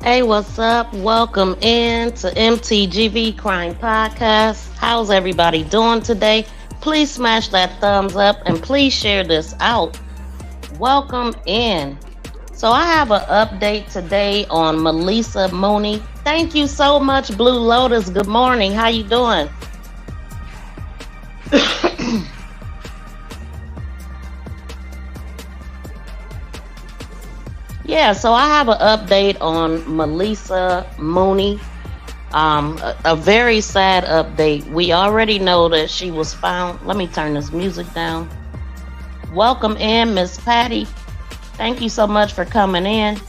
Hey, what's up? Welcome in to MTGV Crime Podcast. How's everybody doing today? Please smash that thumbs up and please share this out. Welcome in. So I have an update today on Maleesa Mooney. Thank you so much, Blue Lotus. Good morning. How you doing? Yeah, so I have an update on Maleesa Mooney. A very sad update. We already know that she was found. Let me turn this music down. Welcome in, Miss Patty. Thank you so much for coming in.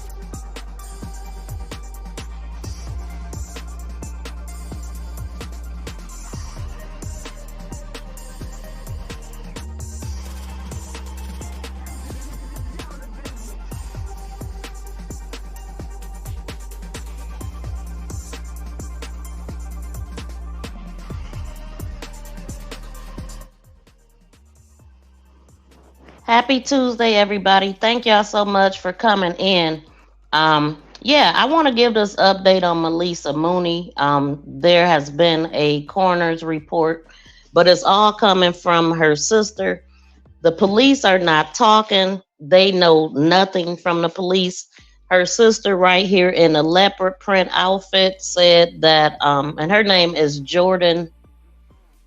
Happy Tuesday, everybody. Thank y'all so much for coming in. Yeah, I want to give this update on Maleesa Mooney. There has been a coroner's report, but it's all coming from her sister. The police are not talking. They know nothing from the police. Her sister, right here in a leopard print outfit, said that, and her name is Jordan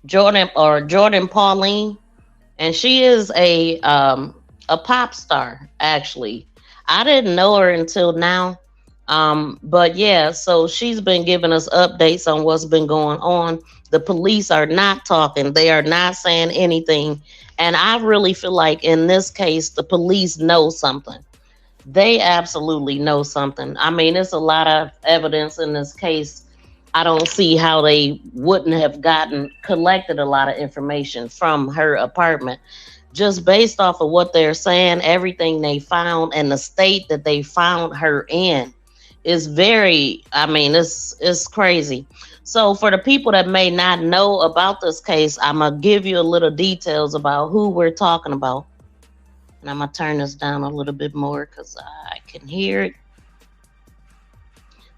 Pauline, and she is a pop star. Actually, I didn't know her until now. But yeah, so she's been giving us updates on what's been going on. The police are not talking, they are not saying anything. And I really feel like in this case, the police know something. They absolutely know something. I mean, it's a lot of evidence in this case. I don't see how they wouldn't have collected a lot of information from her apartment just based off of what they're saying, everything they found, and the state that they found her in is very, I mean, it's crazy. So for the people that may not know about this case, I'm gonna give you a little details about who we're talking about. And I'm gonna turn this down a little bit more because I can hear it.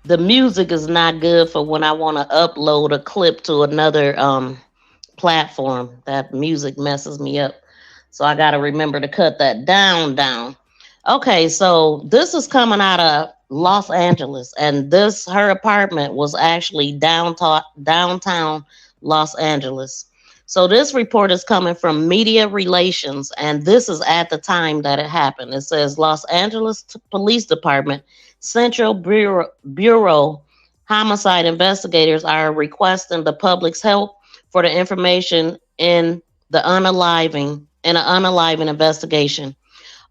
The music is not good for when I want to upload a clip to another platform. That music messes me up. So I got to remember to cut that down. Okay, so this is coming out of Los Angeles, and this her apartment was actually downtown Los Angeles. So this report is coming from Media Relations, and this is at the time that it happened. It says Los Angeles Police Department Central Bureau homicide investigators are requesting the public's help for the information in an unaliving investigation.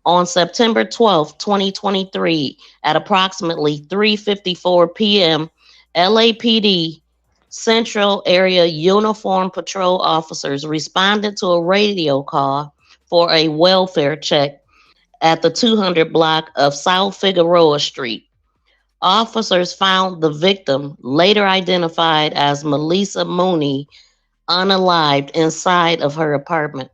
On September 12th, 2023, at approximately 3:54 p.m., LAPD Central Area Uniform Patrol officers responded to a radio call for a welfare check at the 200 block of South Figueroa Street. Officers found the victim, later identified as Maleesa Mooney, unalived inside of her apartment.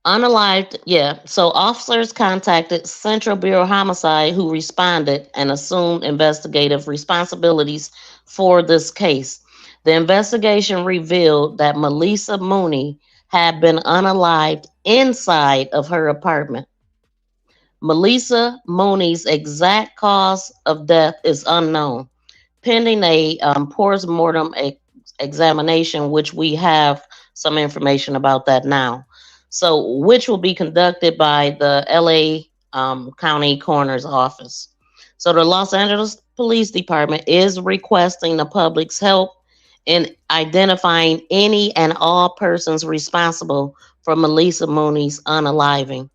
Unalived, yeah. So officers contacted Central Bureau Homicide, who responded and assumed investigative responsibilities for this case. The investigation revealed that Maleesa Mooney had been unalived inside of her apartment. Maleesa Mooney's exact cause of death is unknown, pending a post-mortem examination, which we have some information about that now. So, which will be conducted by the LA County Coroner's Office. So, the Los Angeles Police Department is requesting the public's help in identifying any and all persons responsible for Maleesa Mooney's unaliving.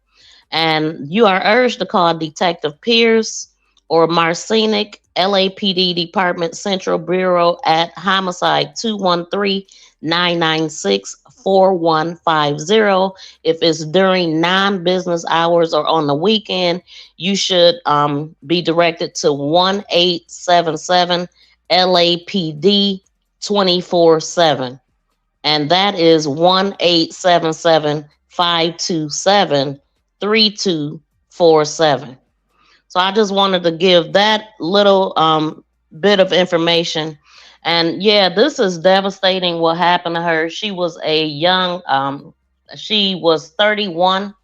And you are urged to call Detective Pierce or Marcinic LAPD Department Central Bureau at Homicide 213-996-4150. If it's during non-business hours or on the weekend, you should be directed to 1877 LAPD 24/7. And that is 1877 527 3247. So I just wanted to give that little bit of information. And yeah, this is devastating what happened to her. She was a young, she was 31,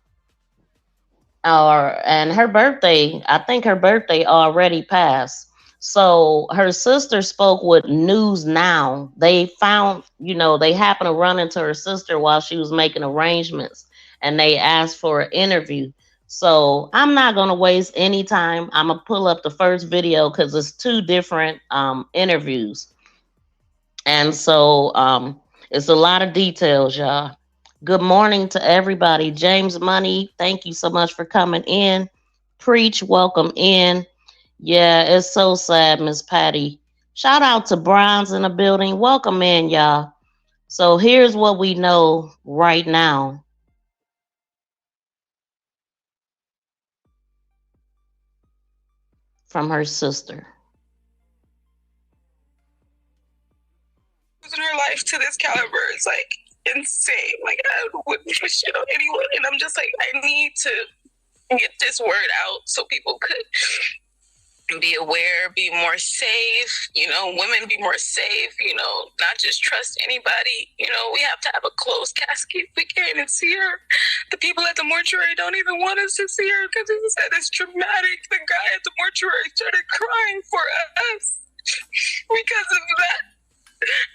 and her birthday, I think her birthday already passed. So her sister spoke with News Now. They found, they happened to run into her sister while she was making arrangements, and they asked for an interview. So I'm not gonna waste any time. I'm gonna pull up the first video because it's two different interviews, and so it's a lot of details, y'all. Good morning to everybody. James Money, thank you so much for coming in. Preach, welcome in. Yeah, it's so sad, Miss Patty. Shout out to Bronze in the building. Welcome in, y'all. So here's what we know right now from her sister. In her life to this caliber is like insane. Like I wouldn't wish it on anyone, and I'm just like, I need to get this word out so people could be aware, be more safe, women be more safe, not just trust anybody. We have to have a closed casket. We can't even see her. The people at the mortuary don't even want us to see her because it said it's traumatic. The guy at the mortuary started crying for us because of that,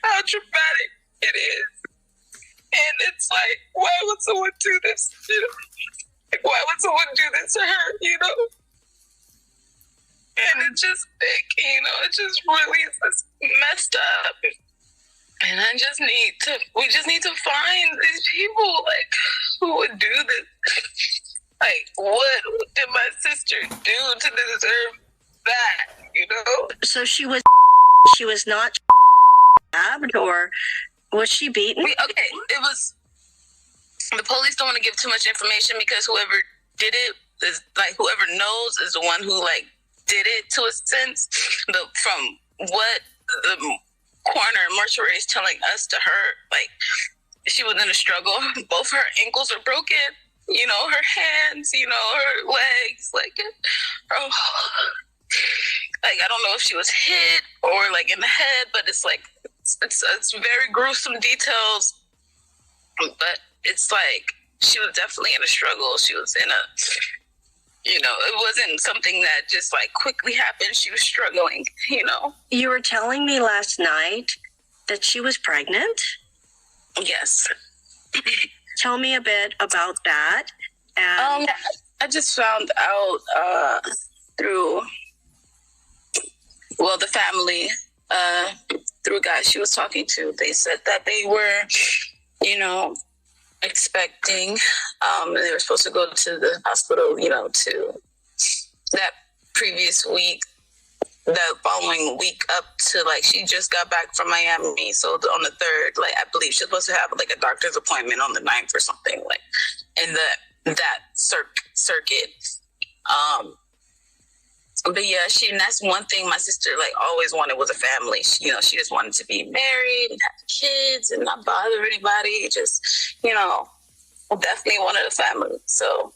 how traumatic it is. And it's like, why would someone do this? Like, why would someone do this to her, And it's just it just really is messed up. And we just need to find these people, like, who would do this. Like, what did my sister do to deserve that, So she was not stabbed, or was she beaten? Okay, it was, the police don't want to give too much information because whoever did it is, like, whoever knows is the one who, like, did it to a sense. From what the coroner and mortuary is telling us to her, like, she was in a struggle. Both her ankles are broken, her hands, her legs, like, like, I don't know if she was hit or like in the head, but it's like, it's very gruesome details, but it's like, she was definitely in a struggle. She was in a, it wasn't something that just like quickly happened. She was struggling, You were telling me last night that she was pregnant? Yes. Tell me a bit about that. And I just found out through, the family, through a guy she was talking to. They said that they were, expecting, they were supposed to go to the hospital, to that previous week, the following week up to, like, she just got back from Miami. So on the 3rd, like, I believe she's supposed to have like a doctor's appointment on the 9th or something, like, in that circuit. But yeah, and that's one thing my sister, like, always wanted was a family. She just wanted to be married and have kids and not bother anybody. Just, definitely wanted a family. So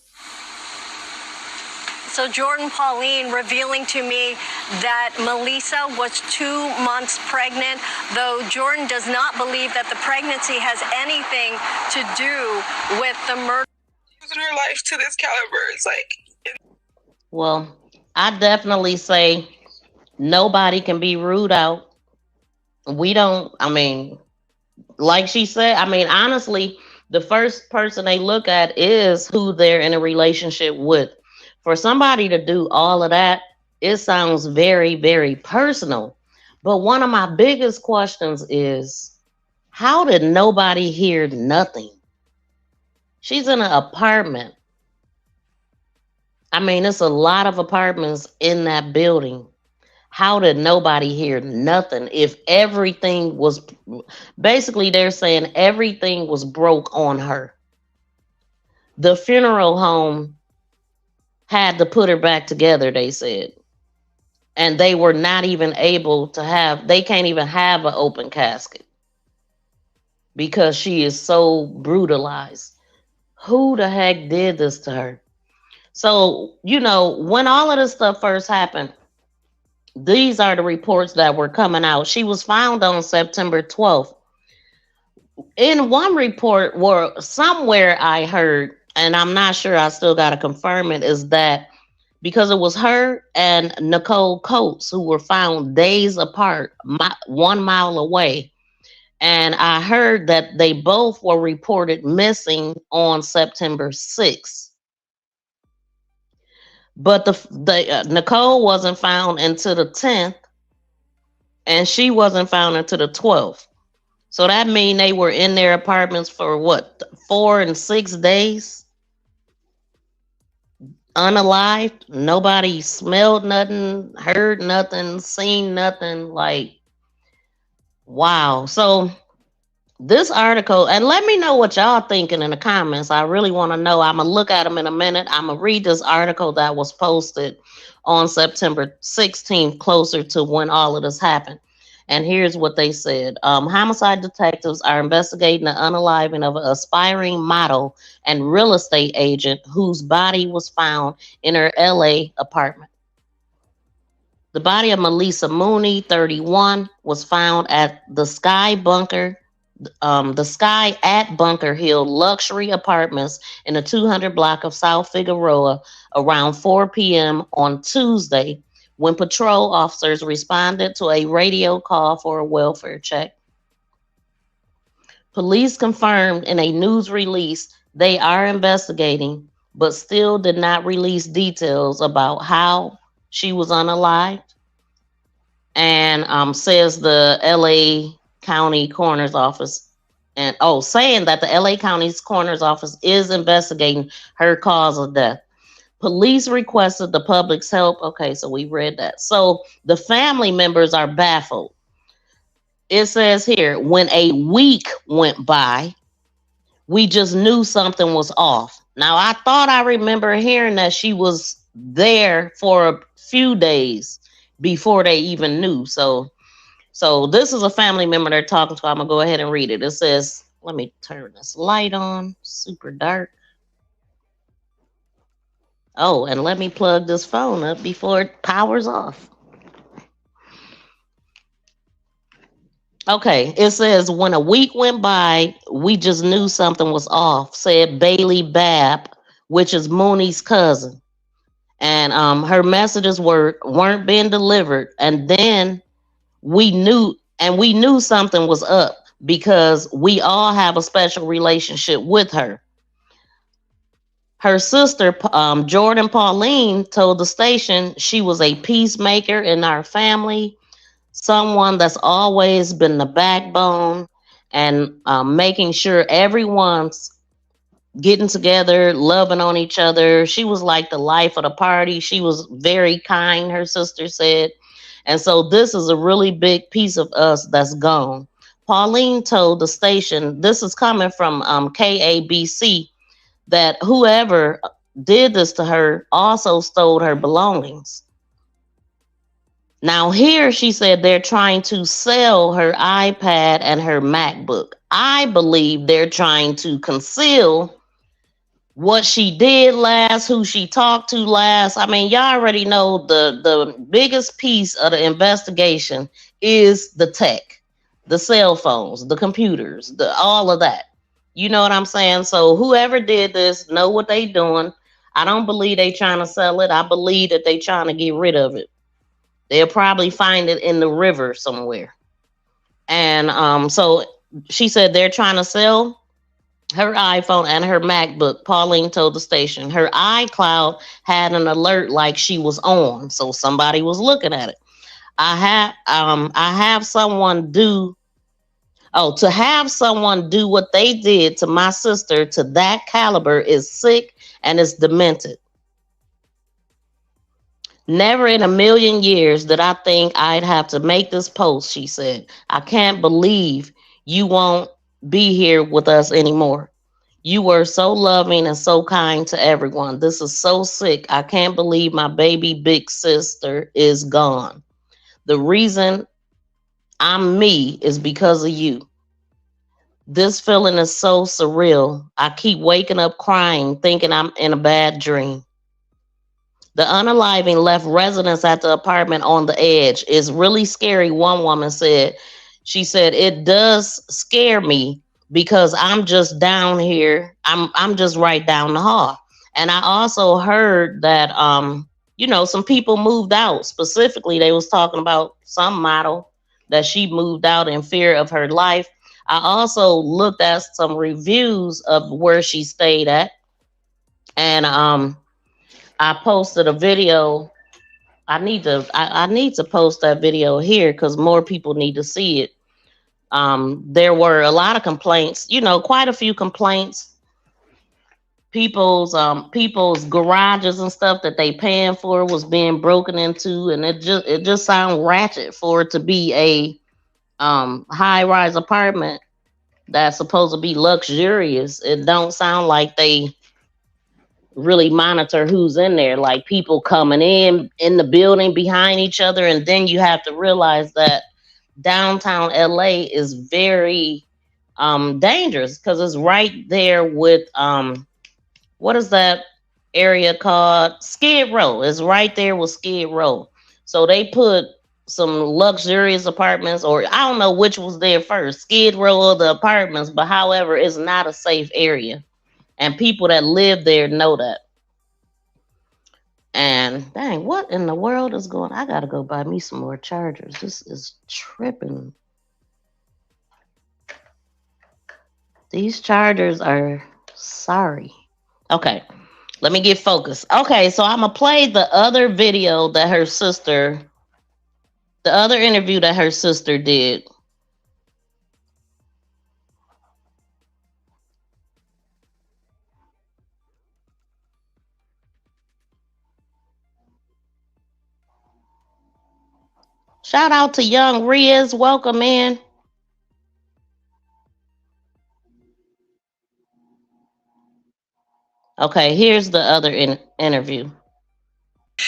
Jordan Pauline revealing to me that Maleesa was 2 months pregnant, though Jordan does not believe that the pregnancy has anything to do with the murder. In her life to this caliber, it's like, Well, I definitely say nobody can be ruled out. Like she said, honestly, the first person they look at is who they're in a relationship with. For somebody to do all of that, it sounds very, very personal. But one of my biggest questions is, how did nobody hear nothing? She's in an apartment. It's a lot of apartments in that building. How did nobody hear nothing? If everything was, basically, they're saying everything was broke on her. The funeral home had to put her back together, they said. And they were not even able to they can't even have an open casket because she is so brutalized. Who the heck did this to her? So, when all of this stuff first happened, these are the reports that were coming out. She was found on September 12th. In one report, where somewhere I heard, and I'm not sure, I still got to confirm it, is that because it was her and Nicole Coates who were found days apart, 1 mile away. And I heard that they both were reported missing on September 6th. But the Nicole wasn't found until the 10th, and she wasn't found until the 12th. So that means they were in their apartments for what, 4 and 6 days, unalived. Nobody smelled nothing, heard nothing, seen nothing. Like, wow. So this article, and let me know what y'all thinking in the comments. I really want to know. I'm gonna look at them in a minute. I'm gonna read this article that was posted on September 16th, closer to when all of this happened. And here's what they said. Homicide detectives are investigating the unaliving of an aspiring model and real estate agent whose body was found in her LA apartment. The body of Maleesa Mooney, 31, was found at the Sky at Bunker Hill luxury apartments in the 200 block of South Figueroa around 4 p.m. on Tuesday, when patrol officers responded to a radio call for a welfare check. Police confirmed in a news release they are investigating, but still did not release details about how she was unalived, and says the LA County Coroner's Office, and saying that the LA County's Coroner's Office is investigating her cause of death. Police requested the public's help. Okay, so we read that. So the family members are baffled. It says here, when a week went by, we just knew something was off. Now, I thought I remember hearing that she was there for a few days before they even knew. So this is a family member they're talking to. I'm gonna go ahead and read it. It says, let me turn this light on, super dark. Oh, and let me plug this phone up before it powers off. Okay, it says, when a week went by, we just knew something was off, said Bailey Babb, which is Mooney's cousin. And her messages weren't being delivered. And then we knew something was up because we all have a special relationship with her. Her sister, Jordan Pauline, told the station she was a peacemaker in our family, someone that's always been the backbone, and making sure everyone's getting together, loving on each other. She was like the life of the party. She was very kind, her sister said. And so this is a really big piece of us that's gone. Pauline told the station, this is coming from KABC, that whoever did this to her also stole her belongings. Now, here she said they're trying to sell her iPad and her MacBook. I believe they're trying to conceal what she did last, who she talked to last. I mean, y'all already know the biggest piece of the investigation is the tech, the cell phones, the computers, all of that. You know what I'm saying? So whoever did this know what they doing. I don't believe they trying to sell it. I believe that they trying to get rid of it. They'll probably find it in the river somewhere. And so she said they're trying to sell her iPhone and her MacBook. Pauline told the station her iCloud had an alert like she was on, so somebody was looking at it. I have someone do to have someone do what they did to my sister to that caliber is sick and is demented. Never in a million years did I think I'd have to make this post, she said. I can't believe you won't be here with us anymore. You were so loving and so kind to everyone. This is so sick. I can't believe my baby big sister is gone. The reason I'm me is because of you. This feeling is so surreal. I keep waking up crying, thinking I'm in a bad dream. The unaliving left residents at the apartment on the edge. It's really scary, one woman said. She said, it does scare me because I'm just down here. I'm just right down the hall. And I also heard that some people moved out. Specifically, they was talking about some model that she moved out in fear of her life. I also looked at some reviews of where she stayed at, and I posted a video. I need to post that video here because more people need to see it. There were a lot of complaints, quite a few complaints. People's garages and stuff that they paying for was being broken into, and it just sounds ratchet for it to be a high rise apartment that's supposed to be luxurious. It don't sound like they really monitor who's in there, like people coming in the building behind each other. And then you have to realize that downtown LA is very dangerous because it's right there with what is that area called? Skid Row. It's right there with Skid Row. So they put some luxurious apartments, or I don't know which was there first, Skid Row or the apartments, but however, it's not a safe area. And people that live there know that. And dang, what in the world is going on? I gotta go buy me some more chargers. This is tripping. These chargers are sorry. Okay, let me get focused. Okay, so I'm gonna play the other video that the other interview that her sister did. Shout out to Young Riz. Welcome in. Okay, here's the other interview.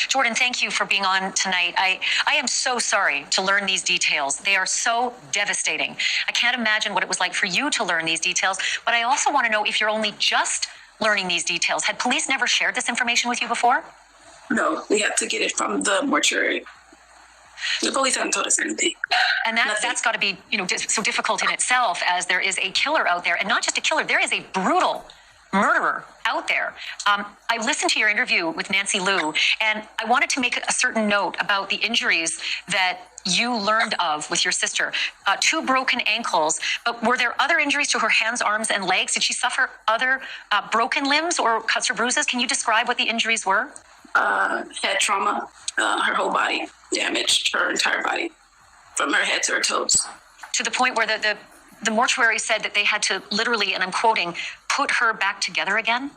Jordan, thank you for being on tonight. I am so sorry to learn these details. They are so devastating. I can't imagine what it was like for you to learn these details, but I also want to know if you're only just learning these details. Had police never shared this information with you before? No, we had to get it from the mortuary. The police haven't told us anything. And that's got to be, so difficult in itself, as there is a killer out there, and not just a killer, there is a brutal murderer out there. I listened to your interview with Nancy Liu, and I wanted to make a certain note about the injuries that you learned of with your sister. 2 broken ankles, but were there other injuries to her hands, arms, and legs? Did she suffer other broken limbs or cuts or bruises? Can you describe what the injuries were? Head trauma, her whole body damaged, her entire body, from her head to her toes. To the point where the mortuary said that they had to literally, and I'm quoting, put her back together again?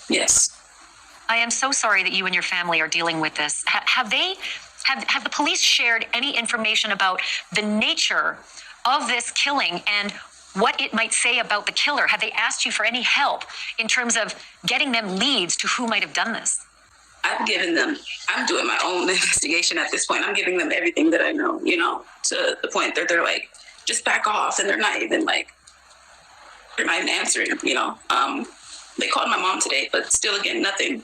Yes. I am so sorry that you and your family are dealing with this. Have the police shared any information about the nature of this killing and what it might say about the killer? Have they asked you for any help in terms of getting them leads to who might have done this? I'm doing my own investigation at this point. I'm giving them everything that I know, to the point that they're like, just back off. And they're not even answering, They called my mom today, but still, again, nothing.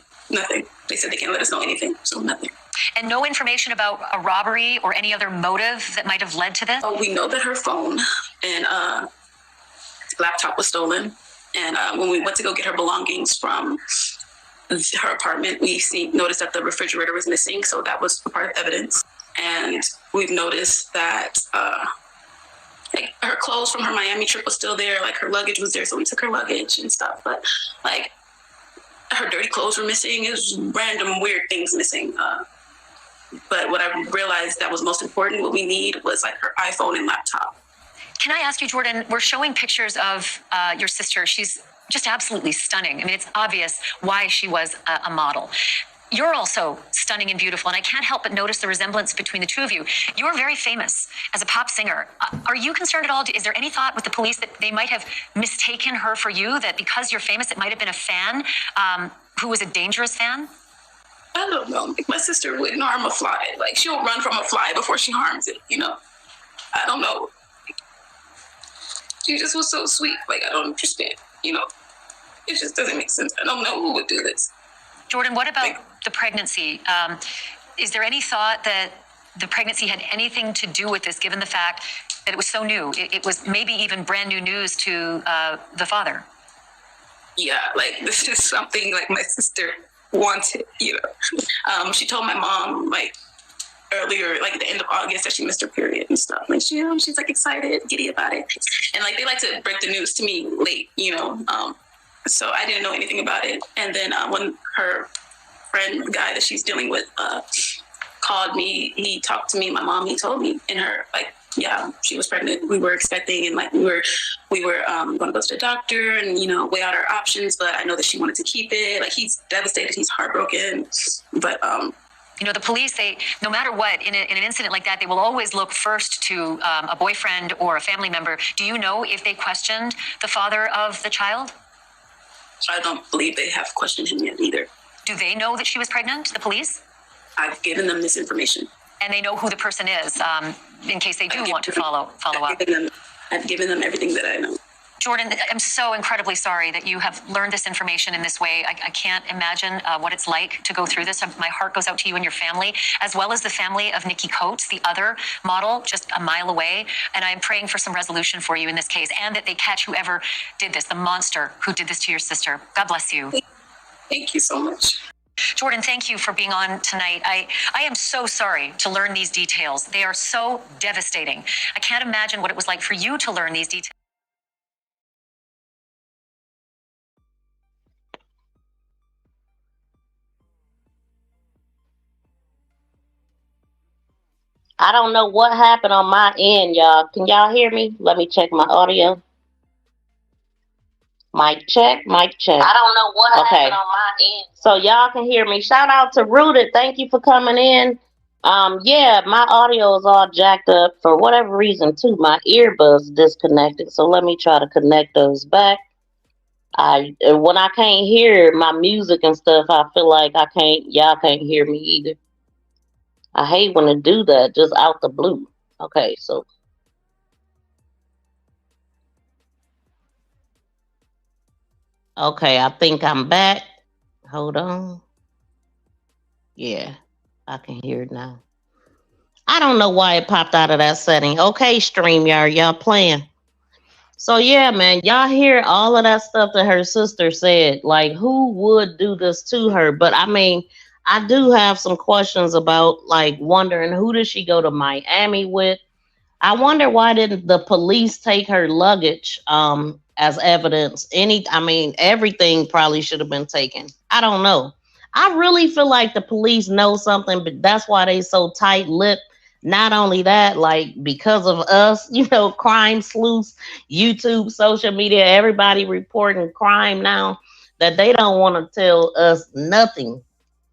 They said they can't let us know anything, so nothing. And no information about a robbery or any other motive that might have led to this? Oh, we know that her phone and laptop was stolen. And when we went to go get her belongings from her apartment, we noticed that the refrigerator was missing, so that was part of evidence. And we've noticed that her clothes from her Miami trip was still there, her luggage was there, so we took her luggage and stuff. But her dirty clothes were missing. It was random weird things missing. But what I realized that was most important, what we need was her iPhone and laptop. Can I ask you, Jordan, we're showing pictures of your sister. She's just absolutely stunning. I mean, it's obvious why she was a model. You're also stunning and beautiful, and I can't help but notice the resemblance between the two of you. You're very famous as a pop singer. Are you concerned at all? Is there any thought with the police that they might have mistaken her for you, that because you're famous, it might have been a fan who was a dangerous fan? I don't know. My sister wouldn't harm a fly. She'll run from a fly before she harms it, I don't know. She just was so sweet. I don't understand, It just doesn't make sense. I don't know who would do this. Jordan, what about the pregnancy? Is there any thought that the pregnancy had anything to do with this, given the fact that it was so new? It was maybe even brand new news to the father. Yeah, like this is something like my sister wanted, she told my mom like earlier, like at the end of August, that she missed her period and stuff. Like she's like excited, giddy about it. And like they like to break the news to me late, so I didn't know anything about it. And then when her friend, the guy that she's dealing with, called me, he talked to me, my mom, he told me, and her, like, yeah, she was pregnant. We were expecting, and like we were going to go to the doctor and weigh out our options. But I know that she wanted to keep it. Like, he's devastated, he's heartbroken. But the police, they, no matter what, in an incident like that, they will always look first to a boyfriend or a family member. Do you know if they questioned the father of the child? I don't believe they have questioned him yet either. Do they know that she was pregnant, the police? I've given them this information. And they know who the person is, in case they do want to follow up. I've given them everything that I know. Jordan, I'm so incredibly sorry that you have learned this information in this way. I can't imagine what it's like to go through this. My heart goes out to you and your family, as well as the family of Nikki Coates, the other model, just a mile away. And I'm praying for some resolution for you in this case, and that they catch whoever did this, the monster who did this to your sister. God bless you. Thank you so much. Jordan, thank you for being on tonight. I am so sorry to learn these details. They are so devastating. I can't imagine what it was like for you to learn these details. I don't know what happened on my end, y'all. Can y'all hear me? Let me check my audio. Mic check, mic check. I don't know what happened on my end. So y'all can hear me. Shout out to Rooted. Thank you for coming in. Yeah, my audio is all jacked up for whatever reason too. My earbuds disconnected. So let me try to connect those back. When I can't hear my music and stuff, I feel like y'all can't hear me either. I hate when it do that, just out the blue. Okay, so okay, I think I'm back. Hold on. Yeah, I can hear it now. I don't know why it popped out of that setting. Okay, StreamYard, y'all playing. So yeah, man, y'all hear all of that stuff that her sister said. Like, who would do this to her? But I mean, I do have some questions about, like, wondering who did she go to Miami with? I wonder why didn't the police take her luggage as evidence? Everything probably should have been taken. I don't know. I really feel like the police know something, but that's why they so tight-lipped. Not only that, like, because of us, crime sleuths, YouTube, social media, everybody reporting crime now, that they don't want to tell us nothing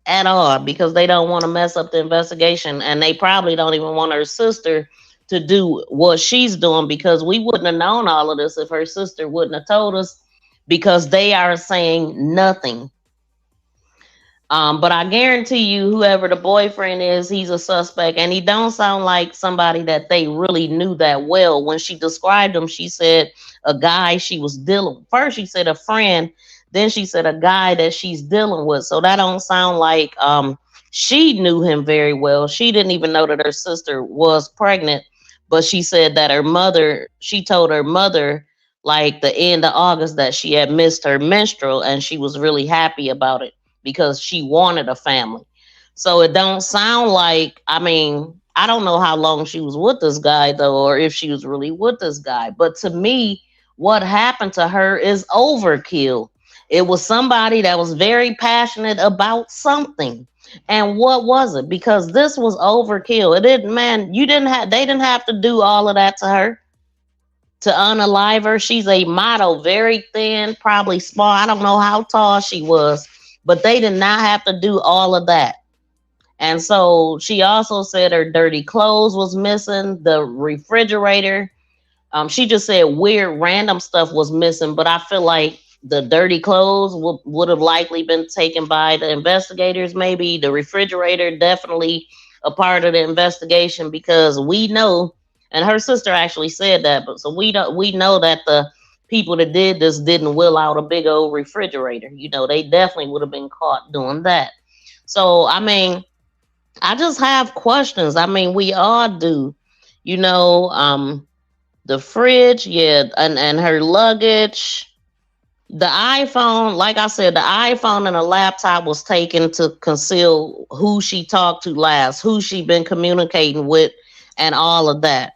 at all because they don't want to mess up the investigation. And they probably don't even want her sister to do what she's doing, because we wouldn't have known all of this if her sister wouldn't have told us, because they are saying nothing. But I guarantee you, whoever the boyfriend is, he's a suspect, and he don't sound like somebody that they really knew that well. When she described him, she said a guy she was dealing. First, she said a friend, then she said a guy that she's dealing with. So that don't sound like she knew him very well. She didn't even know that her sister was pregnant, but she said that she told her mother, like, the end of August, that she had missed her menstrual, and she was really happy about it, because she wanted a family. So it don't sound like, I don't know how long she was with this guy, though, or if she was really with this guy. But to me, what happened to her is overkill. It was somebody that was very passionate about something. And what was it? Because this was overkill. They didn't have to do all of that to her to unalive her. She's a model, very thin, probably small. I don't know how tall she was, but they did not have to do all of that. And so she also said her dirty clothes was missing, the refrigerator. She just said weird random stuff was missing, but I feel like the dirty clothes would have likely been taken by the investigators. Maybe the refrigerator, definitely a part of the investigation, because we know, and her sister actually said that, but so we know that the people that did this didn't will out a big old refrigerator. They definitely would have been caught doing that. So, I mean, I just have questions. I mean, we all do. You know, um, the fridge, yeah, and her luggage. The iPhone, like I said, the iPhone and the laptop was taken to conceal who she talked to last, who she been communicating with, and all of that.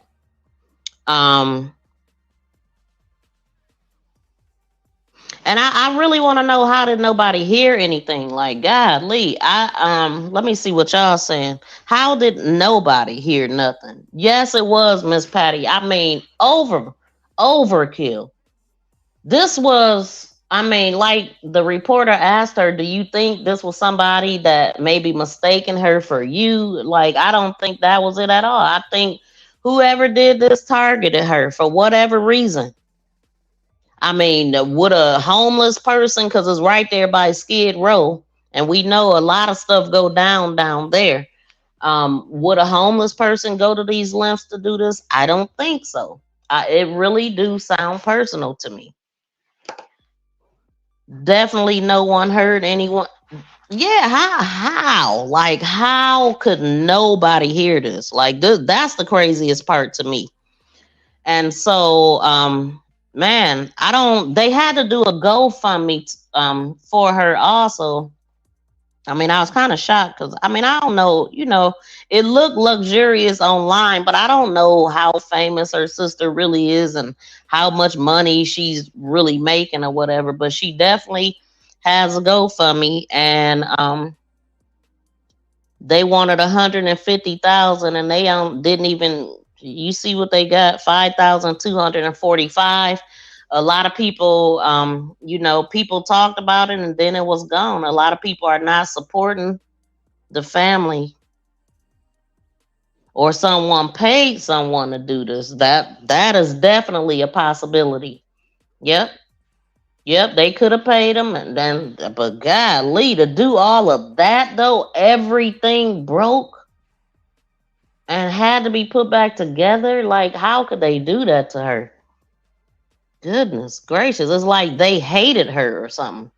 Um, and I really want to know, how did nobody hear anything? Like, God, Lee, let me see what y'all saying. How did nobody hear nothing? Yes, it was Miss Patty. I mean, overkill. This was, I mean, like the reporter asked her, do you think this was somebody that maybe mistaken her for you? Like, I don't think that was it at all. I think whoever did this targeted her for whatever reason. I mean, would a homeless person, because it's right there by Skid Row, and we know a lot of stuff go down there. Would a homeless person go to these lengths to do this? I don't think so. It really do sound personal to me. Definitely no one heard anyone. Yeah, how? Like, how could nobody hear this? Like, that's the craziest part to me. And so, man, I don't. They had to do a GoFundMe for her also. I mean, I was kind of shocked because, I mean, I don't know. It looked luxurious online, but I don't know how famous her sister really is and how much money she's really making or whatever. But she definitely has a GoFundMe, and they wanted 150,000, and they didn't even. You see what they got? 5,245. A lot of people, people talked about it, and then it was gone. A lot of people are not supporting the family, or someone paid someone to do this. That is definitely a possibility. Yep. Yep, they could have paid them, and then, but golly, to do all of that though, everything broke and had to be put back together. Like, how could they do that to her? Goodness gracious, it's like they hated her or something.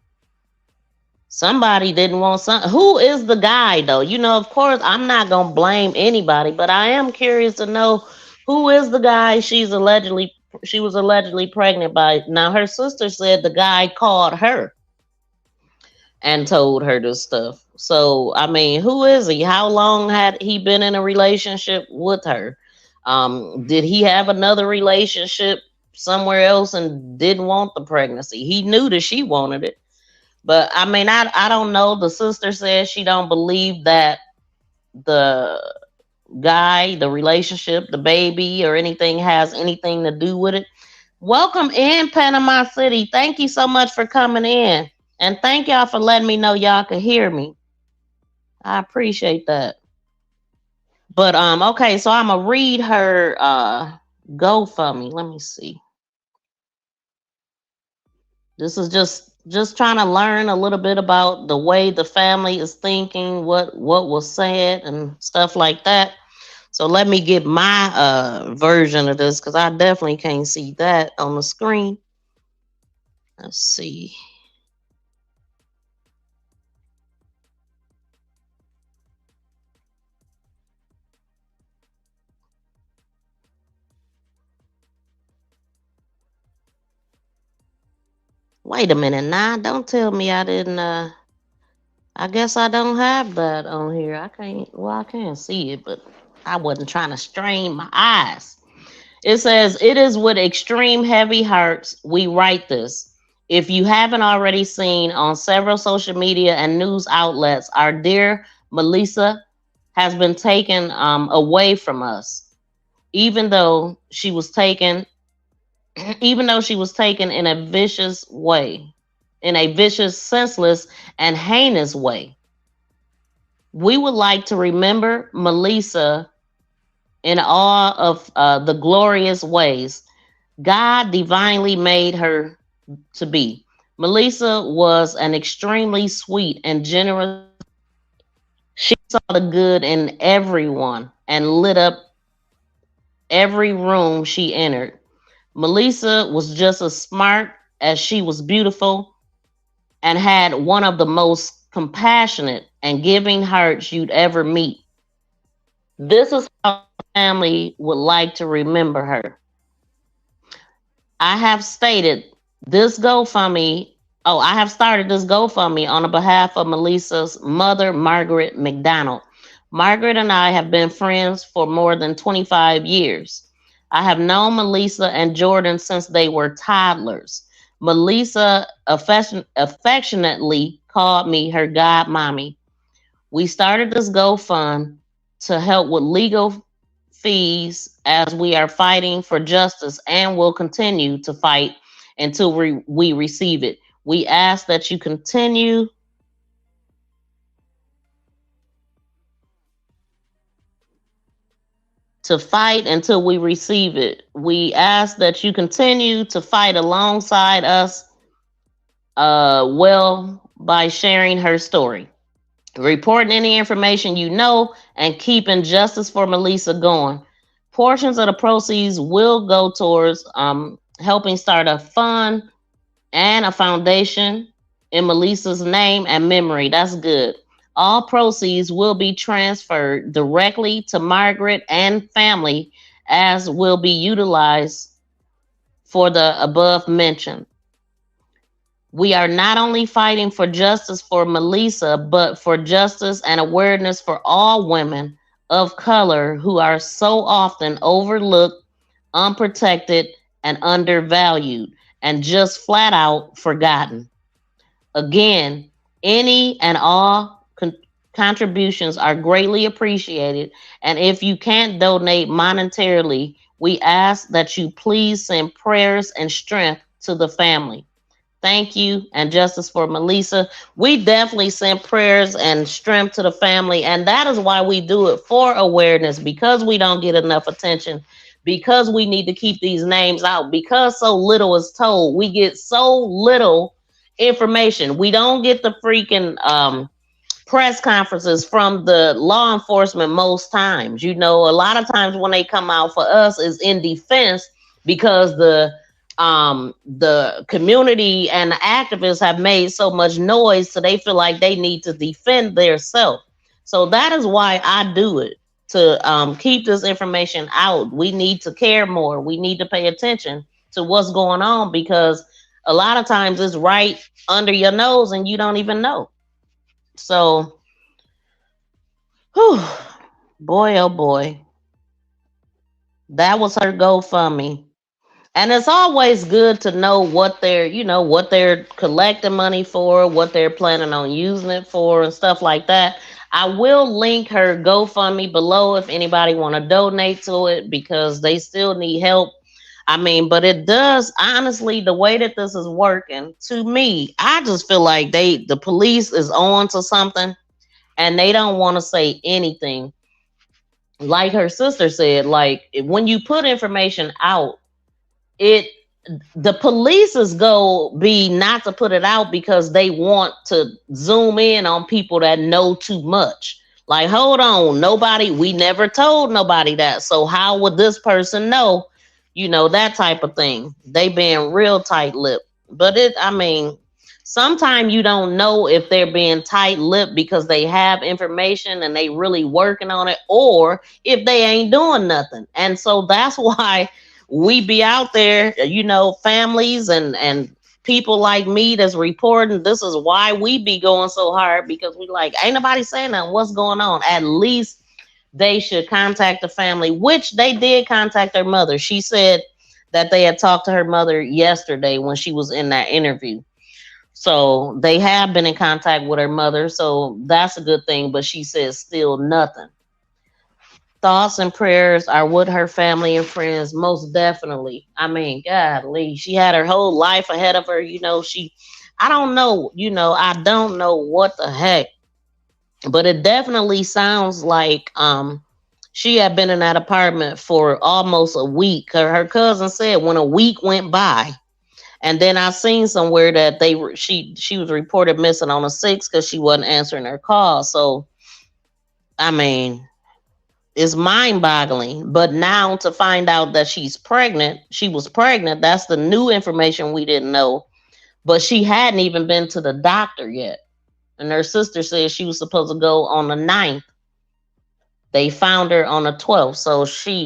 Somebody didn't want some. Who is the guy though? Of course, I'm not gonna blame anybody, but I am curious to know who is the guy she was allegedly pregnant by. Now, her sister said the guy called her and told her this stuff. So, I mean, who is he? How long had he been in a relationship with her? Did he have another relationship somewhere else and didn't want the pregnancy? He knew that she wanted it. But I mean, I don't know. The sister says she don't believe that the guy, the relationship, the baby, or anything has anything to do with it. Welcome in, Panama City. Thank you so much for coming in. And thank y'all for letting me know y'all could hear me. I appreciate that. But okay, so I'm gonna read her GoFundMe. Let me see. This is just trying to learn a little bit about the way the family is thinking, what was said and stuff like that. So let me get my version of this, because I definitely can't see that on the screen. Let's see. Wait a minute now. Don't tell me I didn't I guess I don't have that on here. I can't see it, but I wasn't trying to strain my eyes. It says, it is with extreme heavy hearts we write this. If you haven't already seen on several social media and news outlets, our dear Maleesa has been taken away from us, even though she was taken, even though she was taken in a vicious way, in a vicious, senseless, and heinous way. We would like to remember Maleesa in all of the glorious ways God divinely made her to be. Maleesa was an extremely sweet and generous. She saw the good in everyone and lit up every room she entered. Maleesa was just as smart as she was beautiful and had one of the most compassionate and giving hearts you'd ever meet. This is how the family would like to remember her. I have stated this GoFundMe. Oh, I have started this GoFundMe on the behalf of Maleesa's mother, Margaret McDonald. Margaret and I have been friends for more than 25 years. I have known Maleesa and Jordan since they were toddlers. Maleesa affectionately called me her god mommy. We started this GoFund to help with legal fees as we are fighting for justice and will continue to fight until we receive it. We ask that you continue to fight until we receive it. We ask that you continue to fight alongside us, by sharing her story, reporting any information you know, and keeping justice for Maleesa going. Portions of the proceeds will go towards helping start a fund and a foundation in Maleesa's name and memory. That's good. All proceeds will be transferred directly to Margaret and family, as will be utilized for the above mentioned. We are not only fighting for justice for Maleesa, but for justice and awareness for all women of color who are so often overlooked, unprotected, and undervalued, and just flat out forgotten. Again, any and all contributions are greatly appreciated, and if you can't donate monetarily, we ask that you please send prayers and strength to the family. Thank you and justice for Maleesa. We definitely send prayers and strength to the family, and that is why we do it, for awareness, because we don't get enough attention, because we need to keep these names out, because so little is told. We get so little information. We don't get the freaking press conferences from the law enforcement most times. You know, a lot of times when they come out for us is in defense, because the community and the activists have made so much noise, so they feel like they need to defend their self. So that is why I do it, to keep this information out. We need to care more. We need to pay attention to what's going on, because a lot of times it's right under your nose and you don't even know. So, whew, boy, oh boy, that was her GoFundMe. And it's always good to know what they're collecting money for, what they're planning on using it for, and stuff like that. I will link her GoFundMe below if anybody want to donate to it, because they still need help. I mean, but it does, honestly, the way that this is working, to me, I just feel like the police is on to something, and they don't want to say anything. Like her sister said, like, when you put information out, it the police's goal be not to put it out because they want to zoom in on people that know too much. Like, hold on, nobody, we never told nobody that, so how would this person know? That type of thing. They being real tight-lipped. But I mean, sometimes you don't know if they're being tight-lipped because they have information and they really working on it, or if they ain't doing nothing. And so that's why we be out there, families and people like me that's reporting. This is why we be going so hard, because we like, ain't nobody saying nothing. What's going on? At least they should contact the family, which they did contact their mother. She said that they had talked to her mother yesterday when she was in that interview. So they have been in contact with her mother. So that's a good thing. But she says still nothing. Thoughts and prayers are with her family and friends, most definitely. I mean, golly, she had her whole life ahead of her. I don't know, I don't know what the heck, but it definitely sounds like she had been in that apartment for almost a week. Her cousin said when a week went by, and then I seen somewhere that she was reported missing on the 6th because she wasn't answering her call. So, I mean, is mind-boggling. But now to find out that she was pregnant, that's the new information we didn't know. But she hadn't even been to the doctor yet. And her sister said she was supposed to go on the 9th. They found her on the 12th. So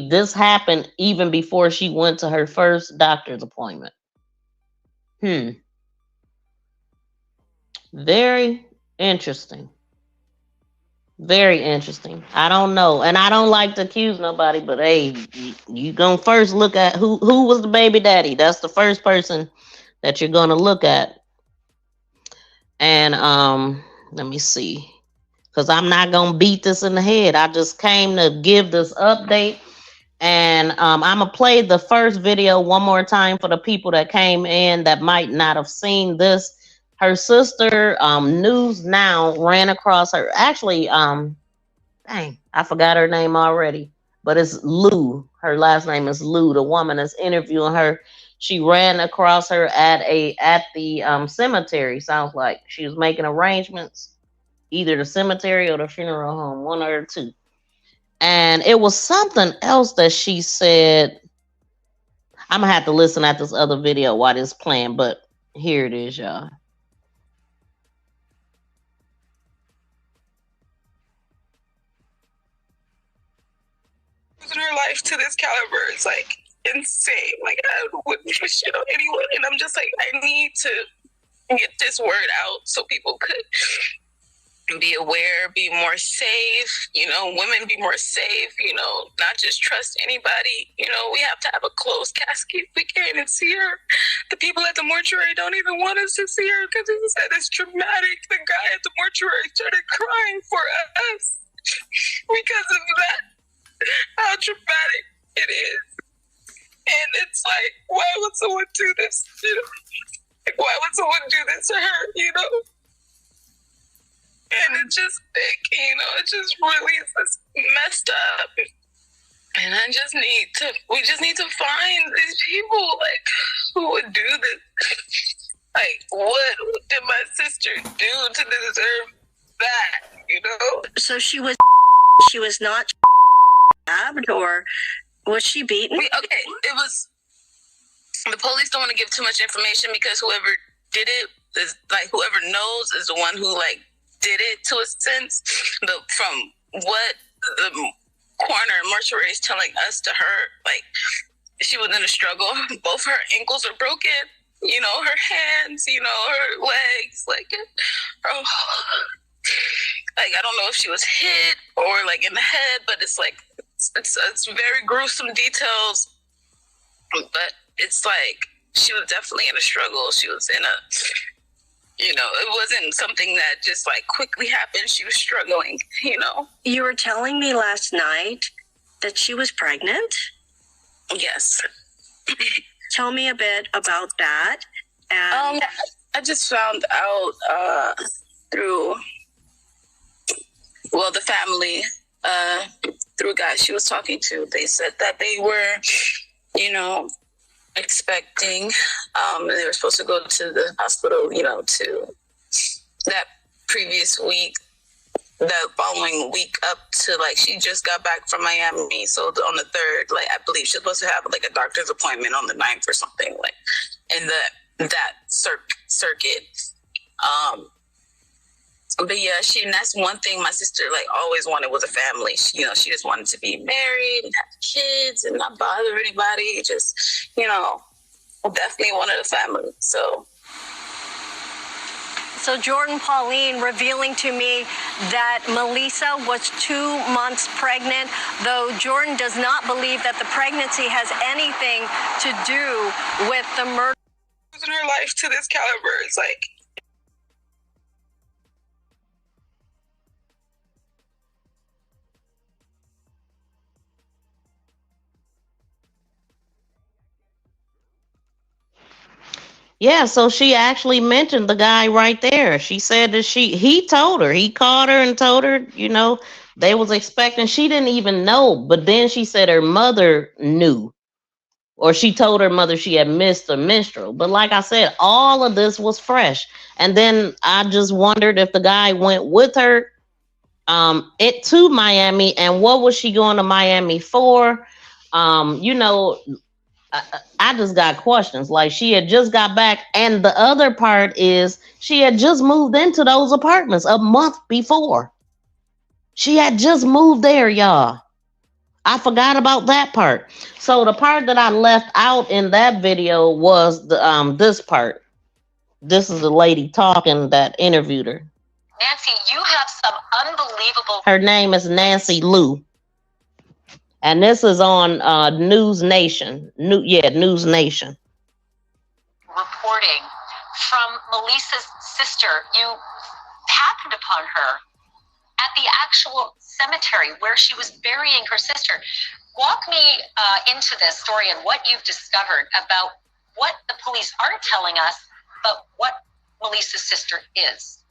this happened even before she went to her first doctor's appointment. Very interesting. Very interesting. I don't know. And I don't like to accuse nobody, but hey, you gonna first look at who was the baby daddy. That's the first person that you're gonna look at. And let me see. Because I'm not gonna beat this in the head. I just came to give this update. And I'm gonna play the first video one more time for the people that came in that might not have seen this. Her sister, News Now, ran across her. Actually, dang, I forgot her name already, but it's Lou. Her last name is Lou. The woman that's interviewing her, she ran across her at the cemetery. Sounds like she was making arrangements, either the cemetery or the funeral home, one or two. And it was something else that she said. I'm gonna have to listen at this other video while this playing, but here it is, y'all. Her life to this caliber is like insane. Like I wouldn't wish it on anyone, and I'm just like, I need to get this word out so people could be aware, be more safe, women be more safe, not just trust anybody. We have to have a closed casket. We can't even see her. The people at the mortuary don't even want us to see her because he said it's traumatic. The guy at the mortuary started crying for us because of that, how traumatic it is. And it's like, why would someone do this? Like, why would someone do this to her, And it's just sick, it just really is just messed up. And we just need to find these people, like, who would do this. Like, what did my sister do to deserve that, So she was not stabbed, or was she beaten? Okay, it was, the police don't want to give too much information because whoever did it is, like, whoever knows is the one who, like, did it to a sense. From what the coroner and mortuary is telling us to her, like, she was in a struggle. Both her ankles are broken, her hands, her legs, like, like, I don't know if she was hit or like in the head, but it's like, it's very gruesome details, but it's like, she was definitely in a struggle. She was in a, it wasn't something that just like quickly happened. She was struggling, You were telling me last night that she was pregnant? Yes. Tell me a bit about that. And I just found out through, the family, through a guy she was talking to. They said that they were, expecting, and they were supposed to go to the hospital, to that previous week, the following week up to, like, she just got back from Miami. So on the 3rd, like, I believe she's supposed to have like a doctor's appointment on the 9th or something, like, in that circuit. But yeah, and that's one thing my sister, like, always wanted was a family. She just wanted to be married and have kids and not bother anybody. Just, definitely wanted a family. So Jordan Pauline revealing to me that Maleesa was 2 months pregnant, though Jordan does not believe that the pregnancy has anything to do with the murder. Losing her life to this caliber is like, Yeah, so she actually mentioned the guy right there. She said that he told her, he called her and told her, they was expecting, she didn't even know. But then she said her mother knew, or she told her mother she had missed a menstrual. But like I said, all of this was fresh. And then I just wondered if the guy went with her it to Miami. And what was she going to Miami for? You know, I just got questions. Like, she had just got back, and the other part is she had just moved into those apartments a month before. She had just moved there, y'all. I forgot about that part. So the part that I left out in that video was the this part. This is the lady talking that interviewed her. Nancy, you have some unbelievable. Her name is Nancy Lou. And this is on News Nation. News Nation. Reporting from Maleesa's sister. You happened upon her at the actual cemetery where she was burying her sister. Walk me into this story and what you've discovered about what the police aren't telling us, but what Maleesa's sister is.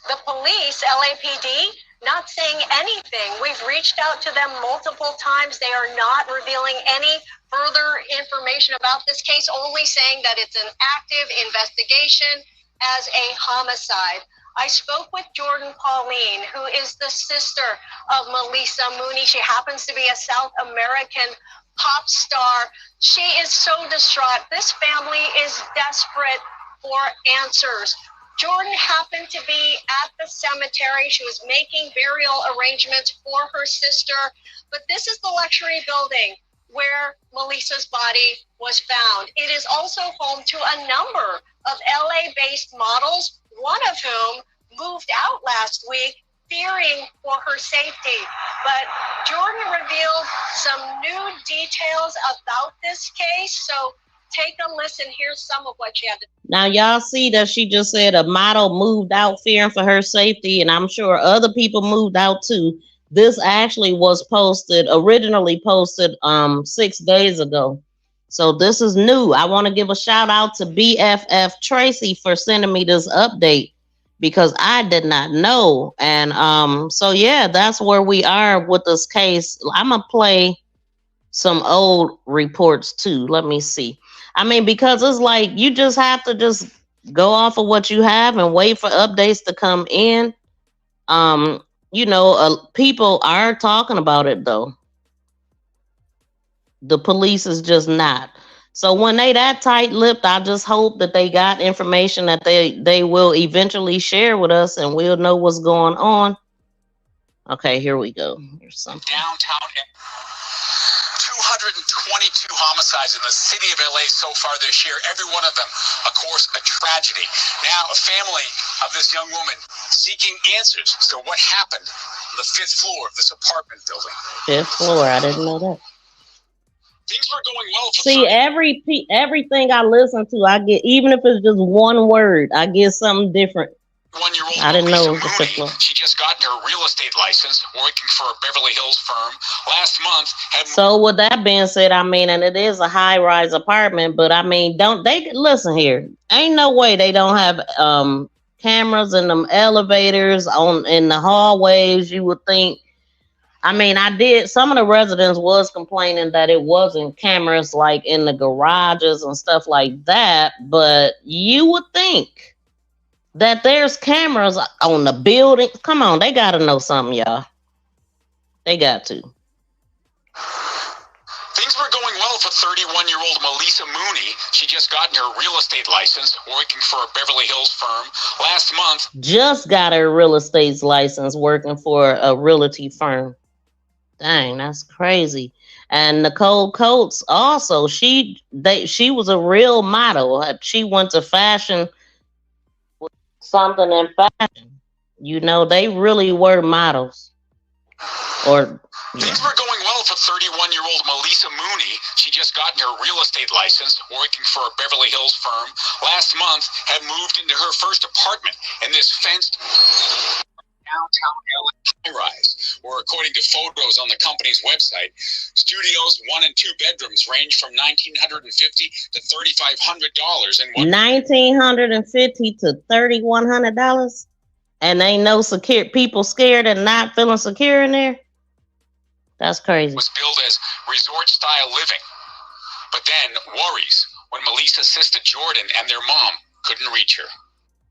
The police, LAPD, not saying anything. We've reached out to them multiple times. They are not revealing any further information about this case, only saying that it's an active investigation as a homicide. I spoke with Jordan Pauline, who is the sister of Maleesa Mooney. She happens to be a South American pop star. She is so distraught. This family is desperate for answers. Jordan happened to be at the cemetery. She was making burial arrangements for her sister. But this is the luxury building where Maleesa's body was found. It is also home to a number of LA-based models, one of whom moved out last week, fearing for her safety. But Jordan revealed some new details about this case. So take a listen. Here's some of what she had to say. Now, y'all see that she just said a model moved out fearing for her safety, and I'm sure other people moved out too. This actually was originally posted 6 days ago. So this is new. I want to give a shout out to BFF Tracy for sending me this update, because I did not know. And so yeah, that's where we are with this case. I'm gonna play some old reports too. Let me see. I mean, because it's like you just have to just go off of what you have and wait for updates to come in. People are talking about it though. The police is just not. So when they that tight-lipped, I just hope that they got information that they will eventually share with us, and we'll know what's going on. Okay, here we go. Here's something. Downtown. 222 homicides in the city of LA so far this year. Every one of them, of course, a tragedy. Now, a family of this young woman seeking answers as to what happened on the 5th floor of this apartment building. 5th floor. I didn't know that. Things were going well. See, everything I listen to, I get, even if it's just one word, I get something different. I didn't know it was the 5th floor. She just got her real estate license, working for a Beverly Hills firm. Last month, so with that being said, I mean, and it is a high-rise apartment, but I mean, don't they listen here? Ain't no way they don't have cameras in them elevators in the hallways. You would think. I mean, some of the residents was complaining that it wasn't cameras like in the garages and stuff like that, but you would think that there's cameras on the building. Come on, they got to know something, y'all. They got to. Things were going well for 31-year-old Maleesa Mooney. She just got her real estate license, working for a Beverly Hills firm. Last month. Just got her real estate license, working for a realty firm. Dang, that's crazy. And Nicole Coates also, she was a real model. She went to fashion, something in fashion. You know, they really were models. Things were going well for 31-year-old Maleesa Mooney. She just got her real estate license, working for a Beverly Hills firm. Last month, had moved into her first apartment in this fenced downtown LA high-rise, where according to photos on the company's website, studios 1 and 2 bedrooms range from $1,950 to $3,500. $1,950 to $3,100, and ain't no people scared and not feeling secure in there. That's crazy. Was billed as resort-style living, but then worries when Maleesa's sister Jordan and their mom couldn't reach her.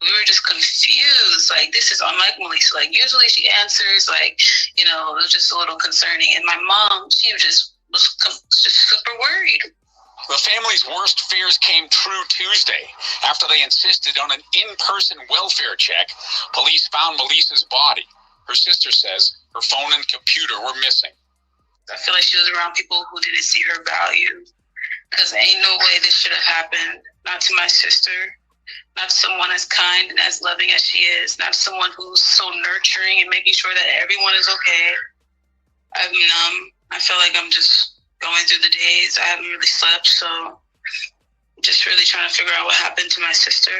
we were just confused. Like, this is unlike Maleesa. Like, usually she answers, like, you know, it was just a little concerning. And my mom, she was just super worried. The family's worst fears came true Tuesday after they insisted on an in-person welfare check. Police found Maleesa's body. Her sister says her phone and computer were missing. I feel like she was around people who didn't see her value, because ain't no way this should have happened. Not to my sister, not someone as kind and as loving as she is, not someone who's so nurturing and making sure that everyone is okay. I'm numb. I feel like I'm just going through the days. I haven't really slept, so I'm just really trying to figure out what happened to my sister.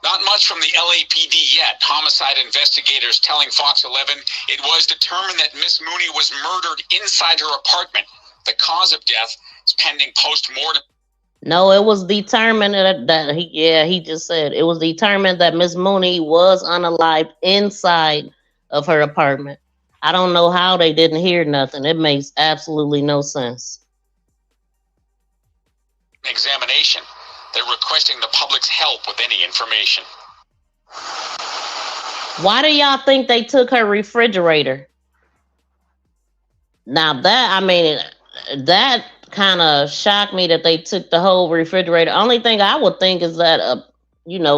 Not much from the LAPD yet. Homicide investigators telling Fox 11 it was determined that Miss Mooney was murdered inside her apartment. The cause of death is pending post-mortem. No, it was determined that he just said it was determined that Miss Mooney was unalived inside of her apartment. I don't know how they didn't hear nothing. It makes absolutely no sense. Examination. They're requesting the public's help with any information. Why do y'all think they took her refrigerator? Now that kind of shocked me that they took the whole refrigerator. Only thing I would think is that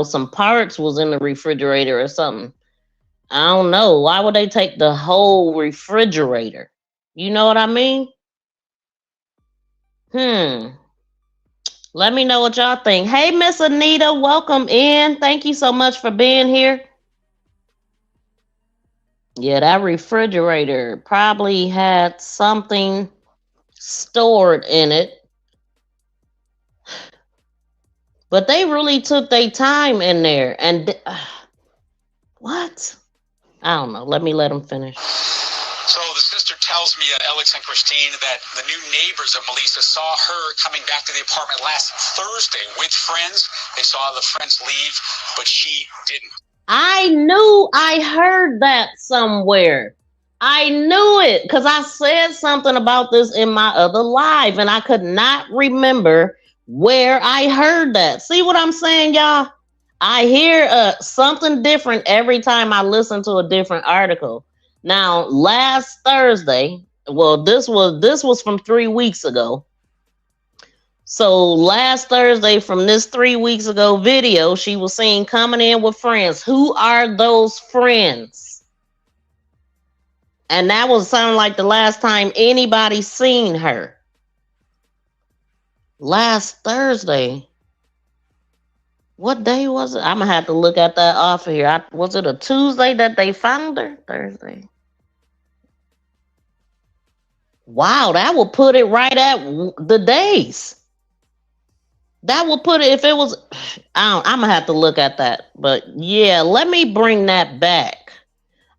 some parts was in the refrigerator or something. I don't know. Why would they take the whole refrigerator? You know what I mean? Let me know what y'all think. Hey, Miss Anita, welcome in. Thank you so much for being here. Yeah, that refrigerator probably had something stored in it. But they really took their time in there. And what? I don't know. Let them finish. So the sister tells me, Alex and Christine, that the new neighbors of Maleesa saw her coming back to the apartment last Thursday with friends. They saw the friends leave, but she didn't. I knew I heard that somewhere. I knew it because I said something about this in my other live and I could not remember where I heard that. See what I'm saying, y'all? I hear something different every time I listen to a different article. Now, last Thursday, well, this was from 3 weeks ago. So last Thursday from this 3 weeks ago video, she was seen coming in with friends. Who are those friends? And that was sounding like the last time anybody seen her. Last Thursday. What day was it? I'm going to have to look at that off of here. Was it a Tuesday that they found her? Thursday. Wow, that will put it right at the days. That will put it, if it was, I'm going to have to look at that. But yeah, let me bring that back.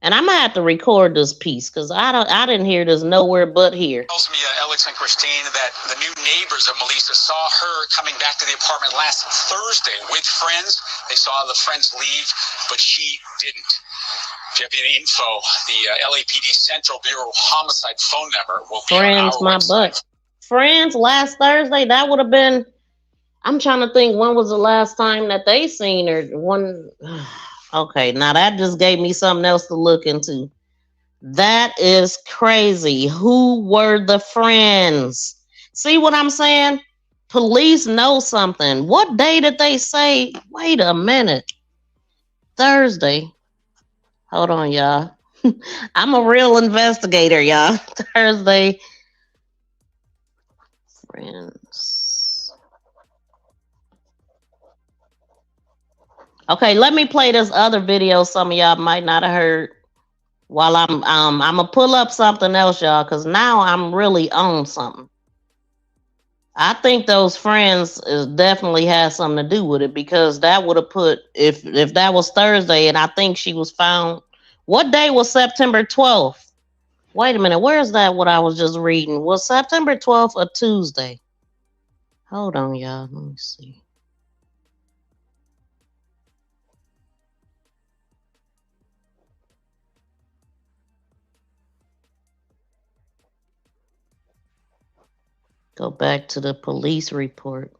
And I'm going to have to record this piece because I didn't hear this nowhere but here. Tells me, Alex and Christine, that the new neighbors of Maleesa saw her coming back to the apartment last Thursday with friends. They saw the friends leave, but she didn't. If you have any info, the LAPD Central Bureau Homicide phone number will be Friends, on our website. Butt. Friends, last Thursday, that would have been, I'm trying to think, when was the last time that they seen her? Okay, now that just gave me something else to look into. That is crazy. Who were the friends? See what I'm saying? Police know something. What day did they say? Wait a minute. Thursday. Hold on, y'all. I'm a real investigator, y'all. Thursday. Friends. Okay, let me play this other video some of y'all might not have heard while I'm gonna pull up something else, y'all, because now I'm really on something. I think those friends definitely had something to do with it because that would have put, if that was Thursday and I think she was found, what day was September 12th? Wait a minute, where's that what I was just reading? Was September 12th a Tuesday? Hold on, y'all, let me see. Go back to the police report.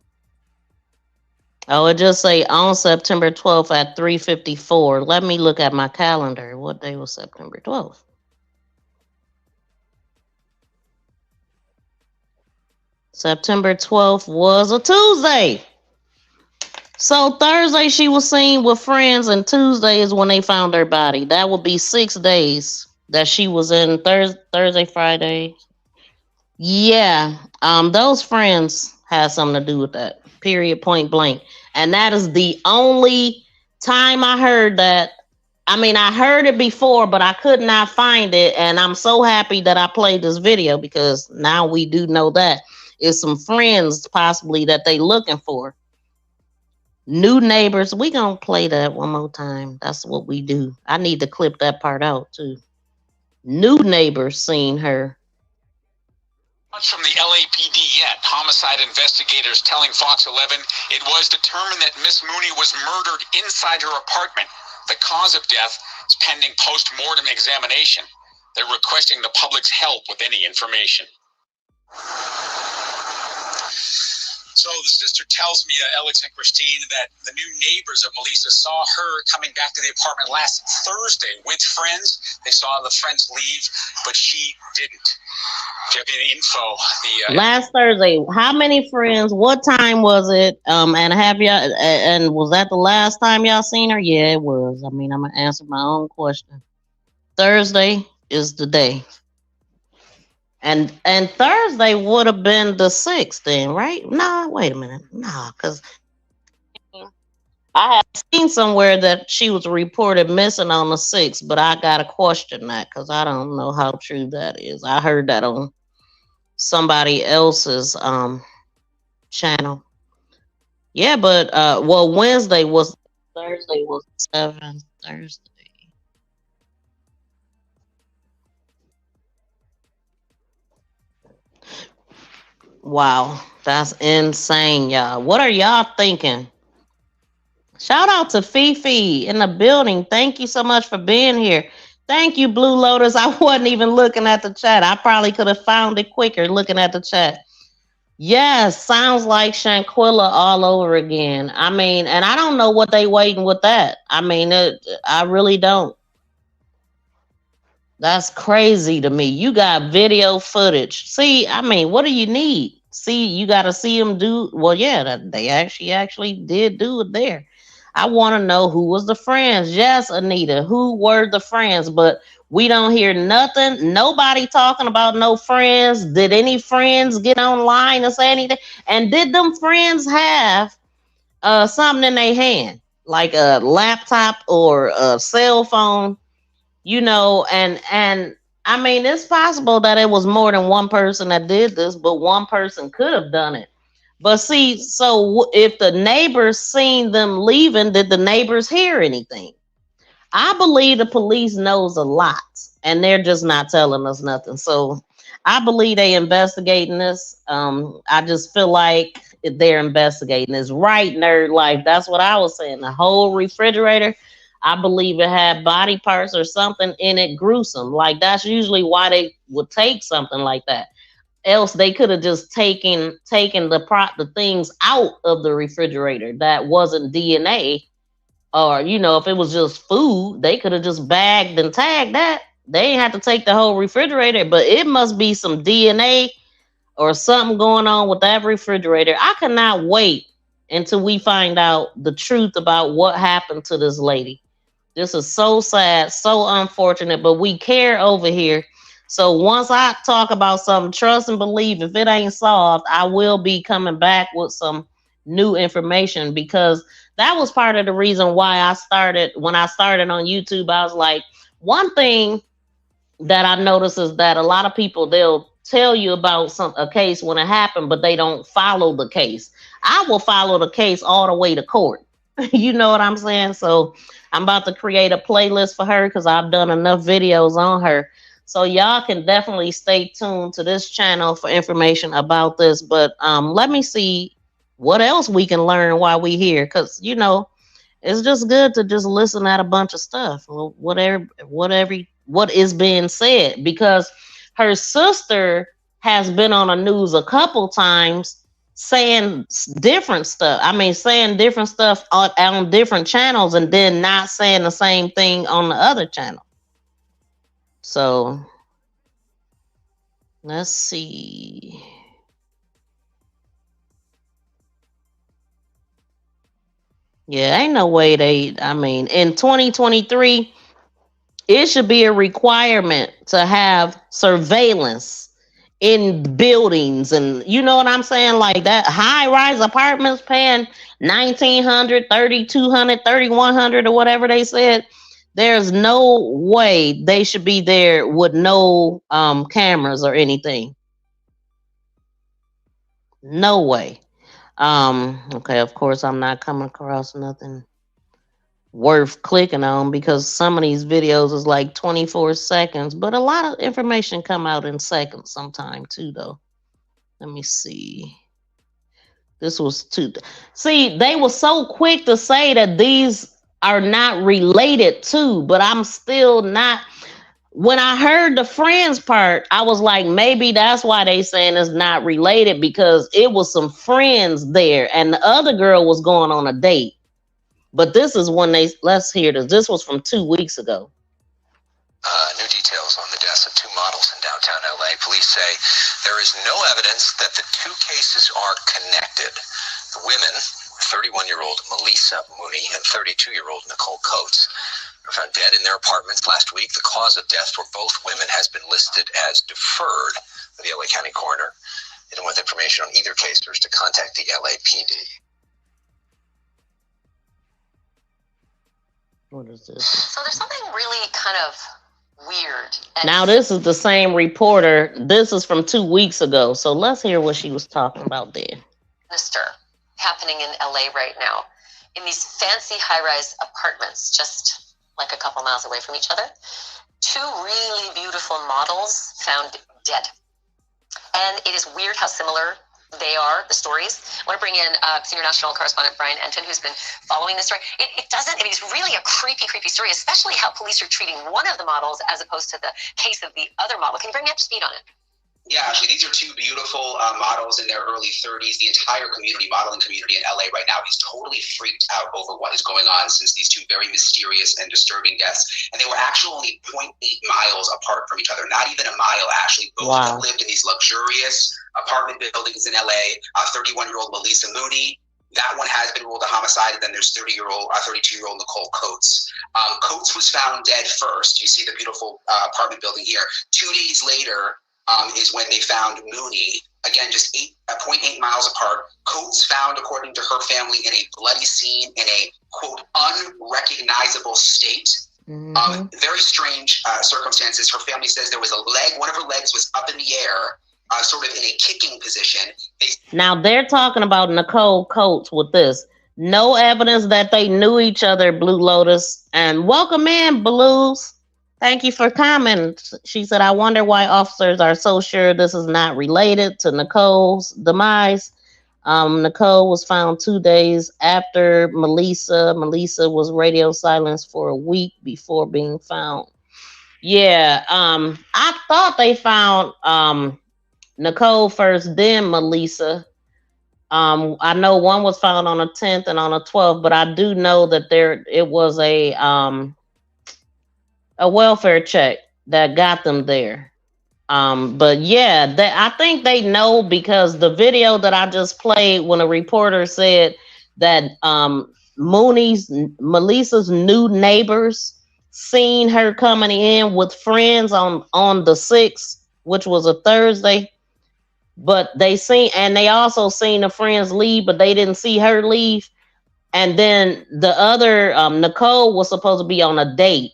Oh, it just say on September 12th at 3:54. Let me look at my calendar. What day was September 12th? September 12th was a Tuesday. So Thursday she was seen with friends, and Tuesday is when they found her body. That would be 6 days that she was in Thursday, Friday. Yeah, those friends had something to do with that. Period, point blank. And that is the only time I heard that. I mean, I heard it before, but I could not find it. And I'm so happy that I played this video because now we do know that it's some friends possibly that they looking for. New neighbors. We gonna play that one more time. That's what we do. I need to clip that part out too. New neighbors seen her. Much from the LAPD yet. Homicide investigators telling Fox 11 it was determined that Miss Mooney was murdered inside her apartment. The cause of death is pending post-mortem examination. They're requesting the public's help with any information. So the sister tells me, Alex and Christine, that the new neighbors of Maleesa saw her coming back to the apartment last Thursday with friends. They saw the friends leave, but she didn't. Do you have any info? Last Thursday. How many friends? What time was it? And have y'all? And was that the last time y'all seen her? Yeah, it was. I mean, I'm gonna answer my own question. Thursday is the day. And Thursday would have been the 6th then, right? Nah, wait a minute. Nah, because I have seen somewhere that she was reported missing on the 6th, but I gotta question that because I don't know how true that is. I heard that on somebody else's channel. Yeah, but well, Wednesday was Thursday was 7th Thursday. Wow, that's insane, y'all. What are y'all thinking? Shout out to Fifi in the building. Thank you so much for being here. Thank you, Blue Lotus. I wasn't even looking at the chat. I probably could have found it quicker looking at the chat. Yes, sounds like Shanquilla all over again. I mean, and I don't know what they waiting with that. I mean, I really don't. That's crazy to me. You got video footage. See, I mean, what do you need? See, you got to see them do. Well, yeah, they actually did do it there. I want to know who was the friends. Yes, Anita, who were the friends? But we don't hear nothing. Nobody talking about no friends. Did any friends get online and say anything? And did them friends have something in their hand, like a laptop or a cell phone? And I mean, it's possible that it was more than one person that did this, but one person could have done it. But see, so if the neighbors seen them leaving, did the neighbors hear anything? I believe the police knows a lot, and they're just not telling us nothing. So I believe they investigating this. I just feel like they're investigating this. Right, nerd life. That's what I was saying. The whole refrigerator, I believe it had body parts or something in it gruesome. Like that's usually why they would take something like that. Else they could have just taken the things out of the refrigerator that wasn't DNA, or if it was just food, they could have just bagged and tagged that. They ain't have to take the whole refrigerator, but it must be some DNA or something going on with that refrigerator. I cannot wait until we find out the truth about what happened to this lady. This is so sad, so unfortunate, but we care over here. So once I talk about something, trust and believe, if it ain't solved, I will be coming back with some new information, because that was part of the reason why when I started on YouTube. I was like, one thing that I noticed is that a lot of people, they'll tell you about a case when it happened, but they don't follow the case. I will follow the case all the way to court. You know what I'm saying? So I'm about to create a playlist for her because I've done enough videos on her. So y'all can definitely stay tuned to this channel for information about this. But let me see what else we can learn while we here, because it's just good to just listen at a bunch of stuff, what is being said, because her sister has been on the news a couple times saying different stuff. I mean, saying different stuff on different channels and then not saying the same thing on the other channel. So let's see. Yeah, ain't no way I mean, in 2023, it should be a requirement to have surveillance in buildings, and you know what I'm saying, like that high rise apartments paying 1,900, 3,200, 3,100, or whatever they said. There's no way they should be there with no cameras or anything. No way. Okay, of course I'm not coming across nothing worth clicking on because some of these videos is like 24 seconds, but a lot of information come out in seconds sometime too though. Let me see. This was too. See, they were so quick to say that these are not related to, but I'm still not. When I heard the friends part, I was like, maybe that's why they saying it's not related, because it was some friends there and the other girl was going on a date. But this is when let's hear this. This was from 2 weeks ago. New details on the deaths of two models in downtown LA. Police say there is no evidence that the two cases are connected. The women, 31-year-old Maleesa Mooney and 32-year-old Nicole Coates, were found dead in their apartments last week. The cause of death for both women has been listed as deferred by the LA County coroner. Anyone with information on either case is to contact the LAPD. What is this? So there's something really kind of weird. Now this is the same reporter. This is from 2 weeks ago. So let's hear what she was talking about there. Sinister happening in LA right now in these fancy high-rise apartments, just like a couple miles away from each other. Two really beautiful models found dead. And it is weird how similar they are, the stories. I want to bring in senior national correspondent Brian Enton, who's been following this story. It doesn't, I mean, it's really a creepy story, especially how police are treating one of the models as opposed to the case of the other model. Can you bring me up to speed on it? Yeah, actually, these are two beautiful models in their early 30s. The entire modeling community in LA right now is totally freaked out over what is going on since these two very mysterious and disturbing deaths. And they were actually only 0.8 miles apart from each other, not even a mile, actually. Both of them lived in these luxurious apartment buildings in LA. 31-year-old Maleesa Mooney, that one has been ruled a homicide, and then there's 32-year-old Nicole Coates. Coates was found dead first. You see the beautiful apartment building here. 2 days later, is when they found Mooney, again, just 0.8 miles apart. Coates found, according to her family, in a bloody scene in a, quote, unrecognizable state. Mm-hmm. Very strange circumstances. Her family says there was a leg, one of her legs was up in the air, sort of in a kicking position. Now they're talking about Nicole Coates with this. No evidence that they knew each other, Blue Lotus. And welcome in, Blues. Thank you for commenting. She said, I wonder why officers are so sure this is not related to Nicole's demise. Nicole was found 2 days after Maleesa. Maleesa was radio silenced for a week before being found. Yeah, I thought they found Nicole first, then Maleesa. I know one was found on the 10th and on the 12th, but I do know that it was a welfare check that got them there. But yeah, I think they know, because the video that I just played when a reporter said that Maleesa's new neighbors seen her coming in with friends on the 6th, which was a Thursday. But they also seen the friends leave, but they didn't see her leave. And then the other Nicole was supposed to be on a date.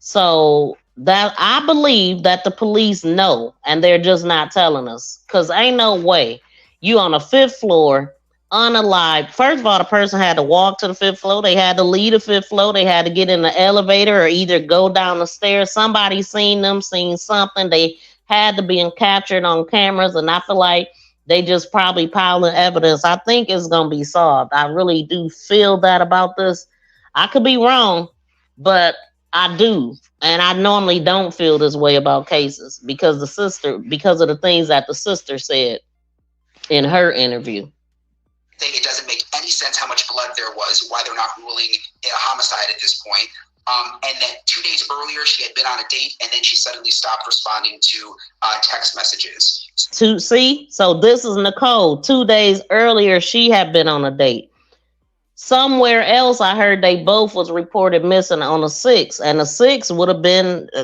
So that I believe that the police know, and they're just not telling us, because ain't no way you on a 5th floor unalive. First of all, the person had to walk to the 5th floor. They had to leave the 5th floor. They had to get in the elevator or either go down the stairs. Somebody seen them, seen something. They had to be captured on cameras, and I feel like they just probably piling evidence. I think it's going to be solved. I really do feel that about this. I could be wrong, but I do. And I normally don't feel this way about cases because of the things that the sister said. in her interview. It doesn't make any sense how much blood there was, why they're not ruling it a homicide at this point. And that 2 days earlier she had been on a date, and then she suddenly stopped responding to text messages. So this is Nicole. 2 days earlier, she had been on a date. Somewhere else, I heard they both was reported missing on the 6th, and the 6th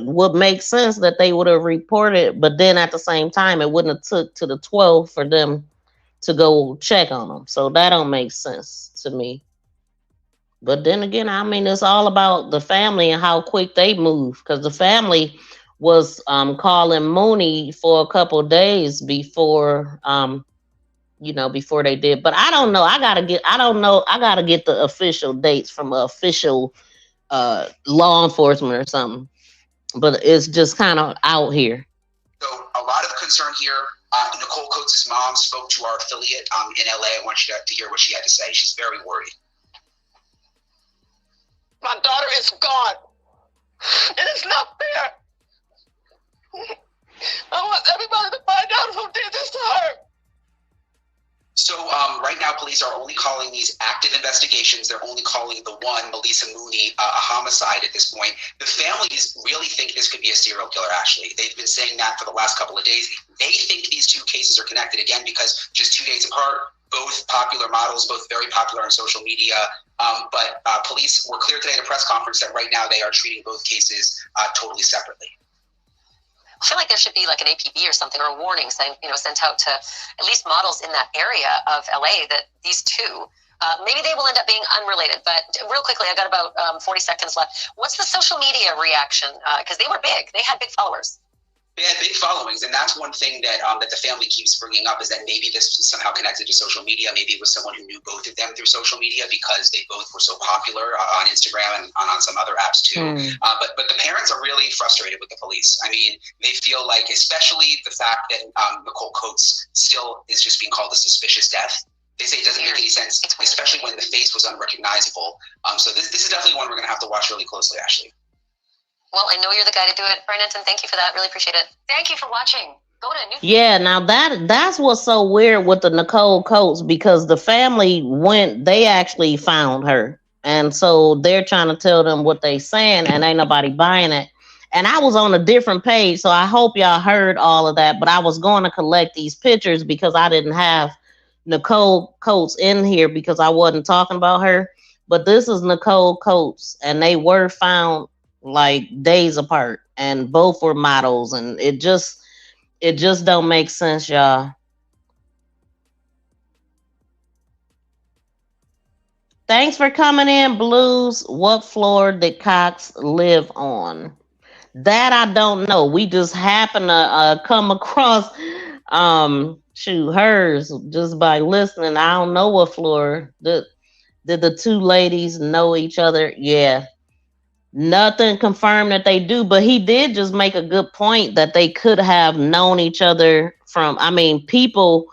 would make sense that they would have reported, but then at the same time, it wouldn't have took to the 12th for them to go check on them. So that don't make sense to me. But then again, I mean, it's all about the family and how quick they move. Because the family was calling Mooney for a couple of days before, before they did. But I don't know. I don't know. I gotta get the official dates from official law enforcement or something. But it's just kind of out here. So a lot of concern here. Nicole Coates' mom spoke to our affiliate in LA. I want you to hear what she had to say. She's very worried. My daughter is gone. And it's not fair. I want everybody to find out who did this to her. So right now, police are only calling these active investigations. They're only calling the one, Maleesa Mooney, a homicide at this point. The families really think this could be a serial killer, actually. They've been saying that for the last couple of days. They think these two cases are connected, again, because just 2 days apart, both popular models, both very popular on social media. But police were clear today at a press conference that right now they are treating both cases totally separately. I feel like there should be like an APB or something, or a warning saying, sent out to at least models in that area of LA that these two, maybe they will end up being unrelated. But real quickly, I got about 40 seconds left. What's the social media reaction? Because they were big. They had big followers. They had big followings, and that's one thing that that the family keeps bringing up, is that maybe this was somehow connected to social media. Maybe it was someone who knew both of them through social media because they both were so popular on Instagram and on some other apps too. But the parents are really frustrated with the police. I mean, they feel like, especially the fact that Nicole Coates still is just being called a suspicious death. They say it doesn't make any sense, especially when the face was unrecognizable. So this is definitely one we're going to have to watch really closely, Ashley. Well, I know you're the guy to do it, Brennan, thank you for that. Really appreciate it. Thank you for watching. Go to new. Yeah, now that's what's so weird with the Nicole Coates, because the family they actually found her. And so they're trying to tell them what they saying, and ain't nobody buying it. And I was on a different page, so I hope y'all heard all of that. But I was going to collect these pictures because I didn't have Nicole Coates in here because I wasn't talking about her. But this is Nicole Coates, and they were found like days apart, and both were models, and it just don't make sense, y'all. Thanks for coming in, Blues. What floor did Cox live on? That I don't know. We just happen to come across hers just by listening. I don't know what floor. Did the two ladies know each other? Yeah. Nothing confirmed that they do, but he did just make a good point that they could have known each other from, people.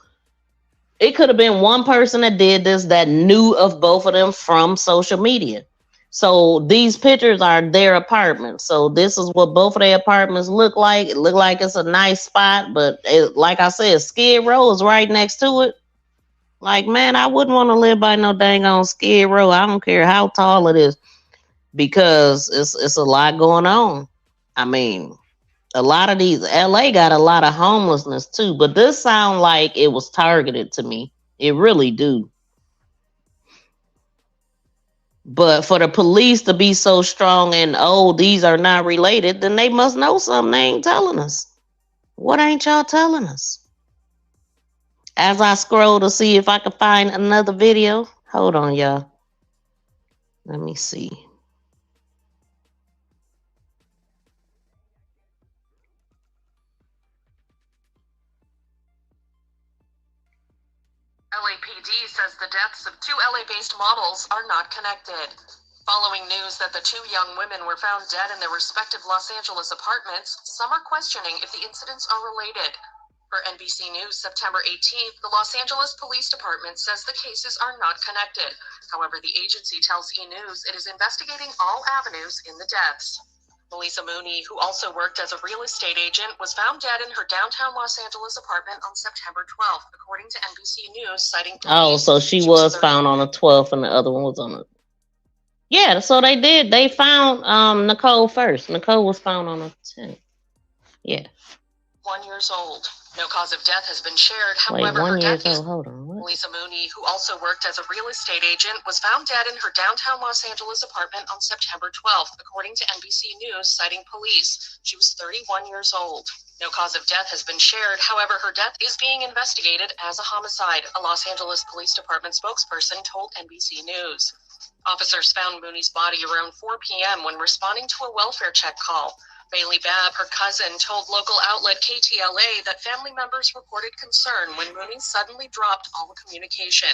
It could have been one person that did this that knew of both of them from social media. So these pictures are their apartments. So this is what both of their apartments look like. It looked like it's a nice spot, but like I said, Skid Row is right next to it. Like, man, I wouldn't want to live by no dang on Skid Row. I don't care how tall it is, because it's a lot going on. I mean, a lot of these, LA got a lot of homelessness too, but this sound like it was targeted to me. It really do. But for the police to be so strong and, these are not related, then they must know something they ain't telling us. What ain't y'all telling us? As I scroll to see if I can find another video. Hold on, y'all. Let me see. LAPD says the deaths of two LA-based models are not connected. Following news that the two young women were found dead in their respective Los Angeles apartments, some are questioning if the incidents are related. For NBC News, September 18th, the Los Angeles Police Department says the cases are not connected. However, the agency tells E! News it is investigating all avenues in the deaths. Maleesa Mooney, who also worked as a real estate agent, was found dead in her downtown Los Angeles apartment on September 12th, according to NBC News, citing police. Oh, so she was found on the 12th and the other one was on the... Yeah, so they did. They found Nicole first. Nicole was found on the 10th. Yeah. 1 year old. No cause of death has been shared. Wait, However, 1 her year death is... old. Hold on. What? Maleesa Mooney, who also worked as a real estate agent, was found dead in her downtown Los Angeles apartment on September 12th, according to NBC News, citing police. She was 31 years old. No cause of death has been shared. However, her death is being investigated as a homicide, a Los Angeles Police Department spokesperson told NBC News. Officers found Mooney's body around 4 p.m. when responding to a welfare check call. Bailey Babb, her cousin, told local outlet KTLA that family members reported concern when Mooney suddenly dropped all communication.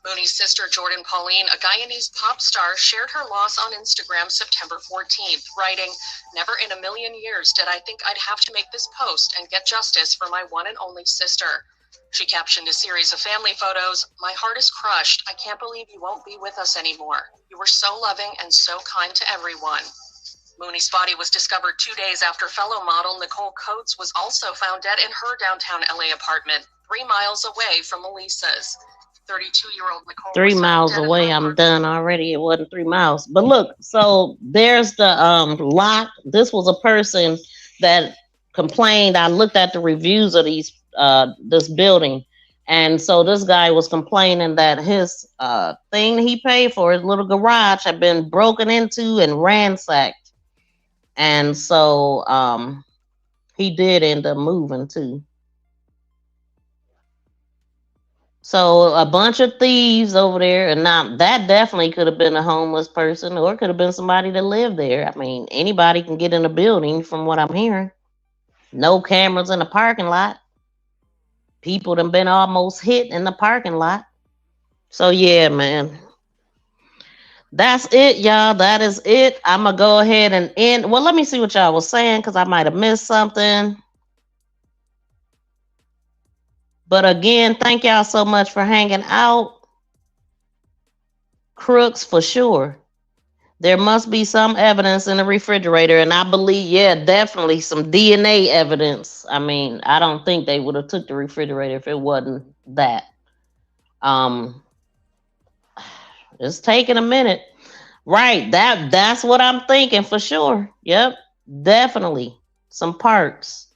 Mooney's sister, Jordan Pauline, a Guyanese pop star, shared her loss on Instagram September 14th, writing, "Never in a million years did I think I'd have to make this post and get justice for my one and only sister." She captioned a series of family photos, "My heart is crushed. I can't believe you won't be with us anymore. You were so loving and so kind to everyone." Mooney's body was discovered 2 days after fellow model Nicole Coates was also found dead in her downtown LA apartment, 3 miles away from Maleesa's. 32-year-old Nicole 3 was found miles dead in away. her I'm done already. It wasn't 3 miles. But look, so there's the lot. This was a person that complained. I looked at the reviews of these this building. And so this guy was complaining that his thing he paid for, his little garage, had been broken into and ransacked. And so he did end up moving too. So a bunch of thieves over there, and now that definitely could have been a homeless person, or it could have been somebody that lived there. I mean, anybody can get in a building, from what I'm hearing. No cameras in the parking lot. People done been almost hit in the parking lot. So yeah, man. That's it, y'all. That is it. I'm gonna go ahead and end. Well, let me see what y'all was saying, because I might have missed something. But again, thank y'all so much for hanging out. Crooks for sure. There must be some evidence in the refrigerator, and I believe, yeah, definitely some DNA evidence. I mean, I don't think they would have took the refrigerator if it wasn't that. It's taking a minute. Right, that's what I'm thinking for sure. Yep, definitely some parts.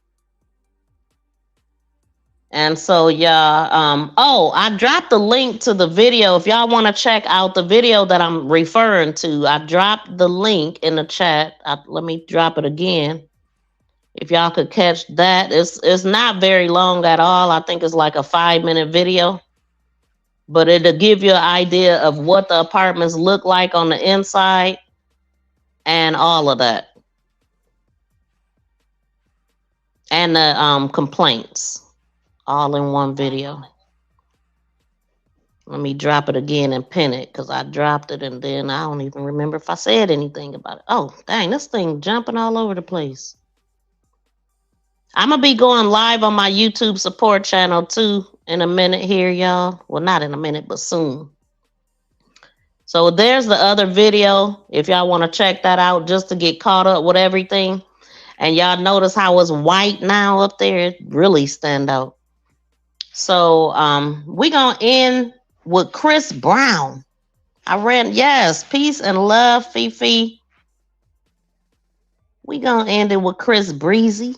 And so y'all, oh, I dropped the link to the video. If y'all want to check out the video that I'm referring to, I dropped the link in the chat. Let me drop it again. If y'all could catch that. It's not very long at all. I think it's like a 5-minute video. But it'll give you an idea of what the apartments look like on the inside and all of that. And the complaints. All in one video. Let me drop it again and pin it, because I dropped it and then I don't even remember if I said anything about it. Oh, dang, this thing jumping all over the place. I'm going to be going live on my YouTube support channel too in a minute here, y'all. Well, not in a minute, but soon. So there's the other video, if y'all want to check that out, just to get caught up with everything. And y'all notice how it's white now up there? It really stand out. So we're going to end with Chris Brown. Yes, peace and love, Fifi. We going to end it with Chris Breezy.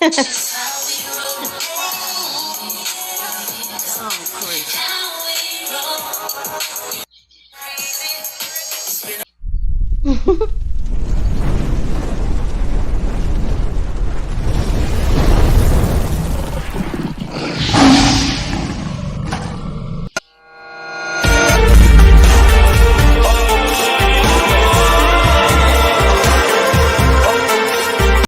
Oh, Chris.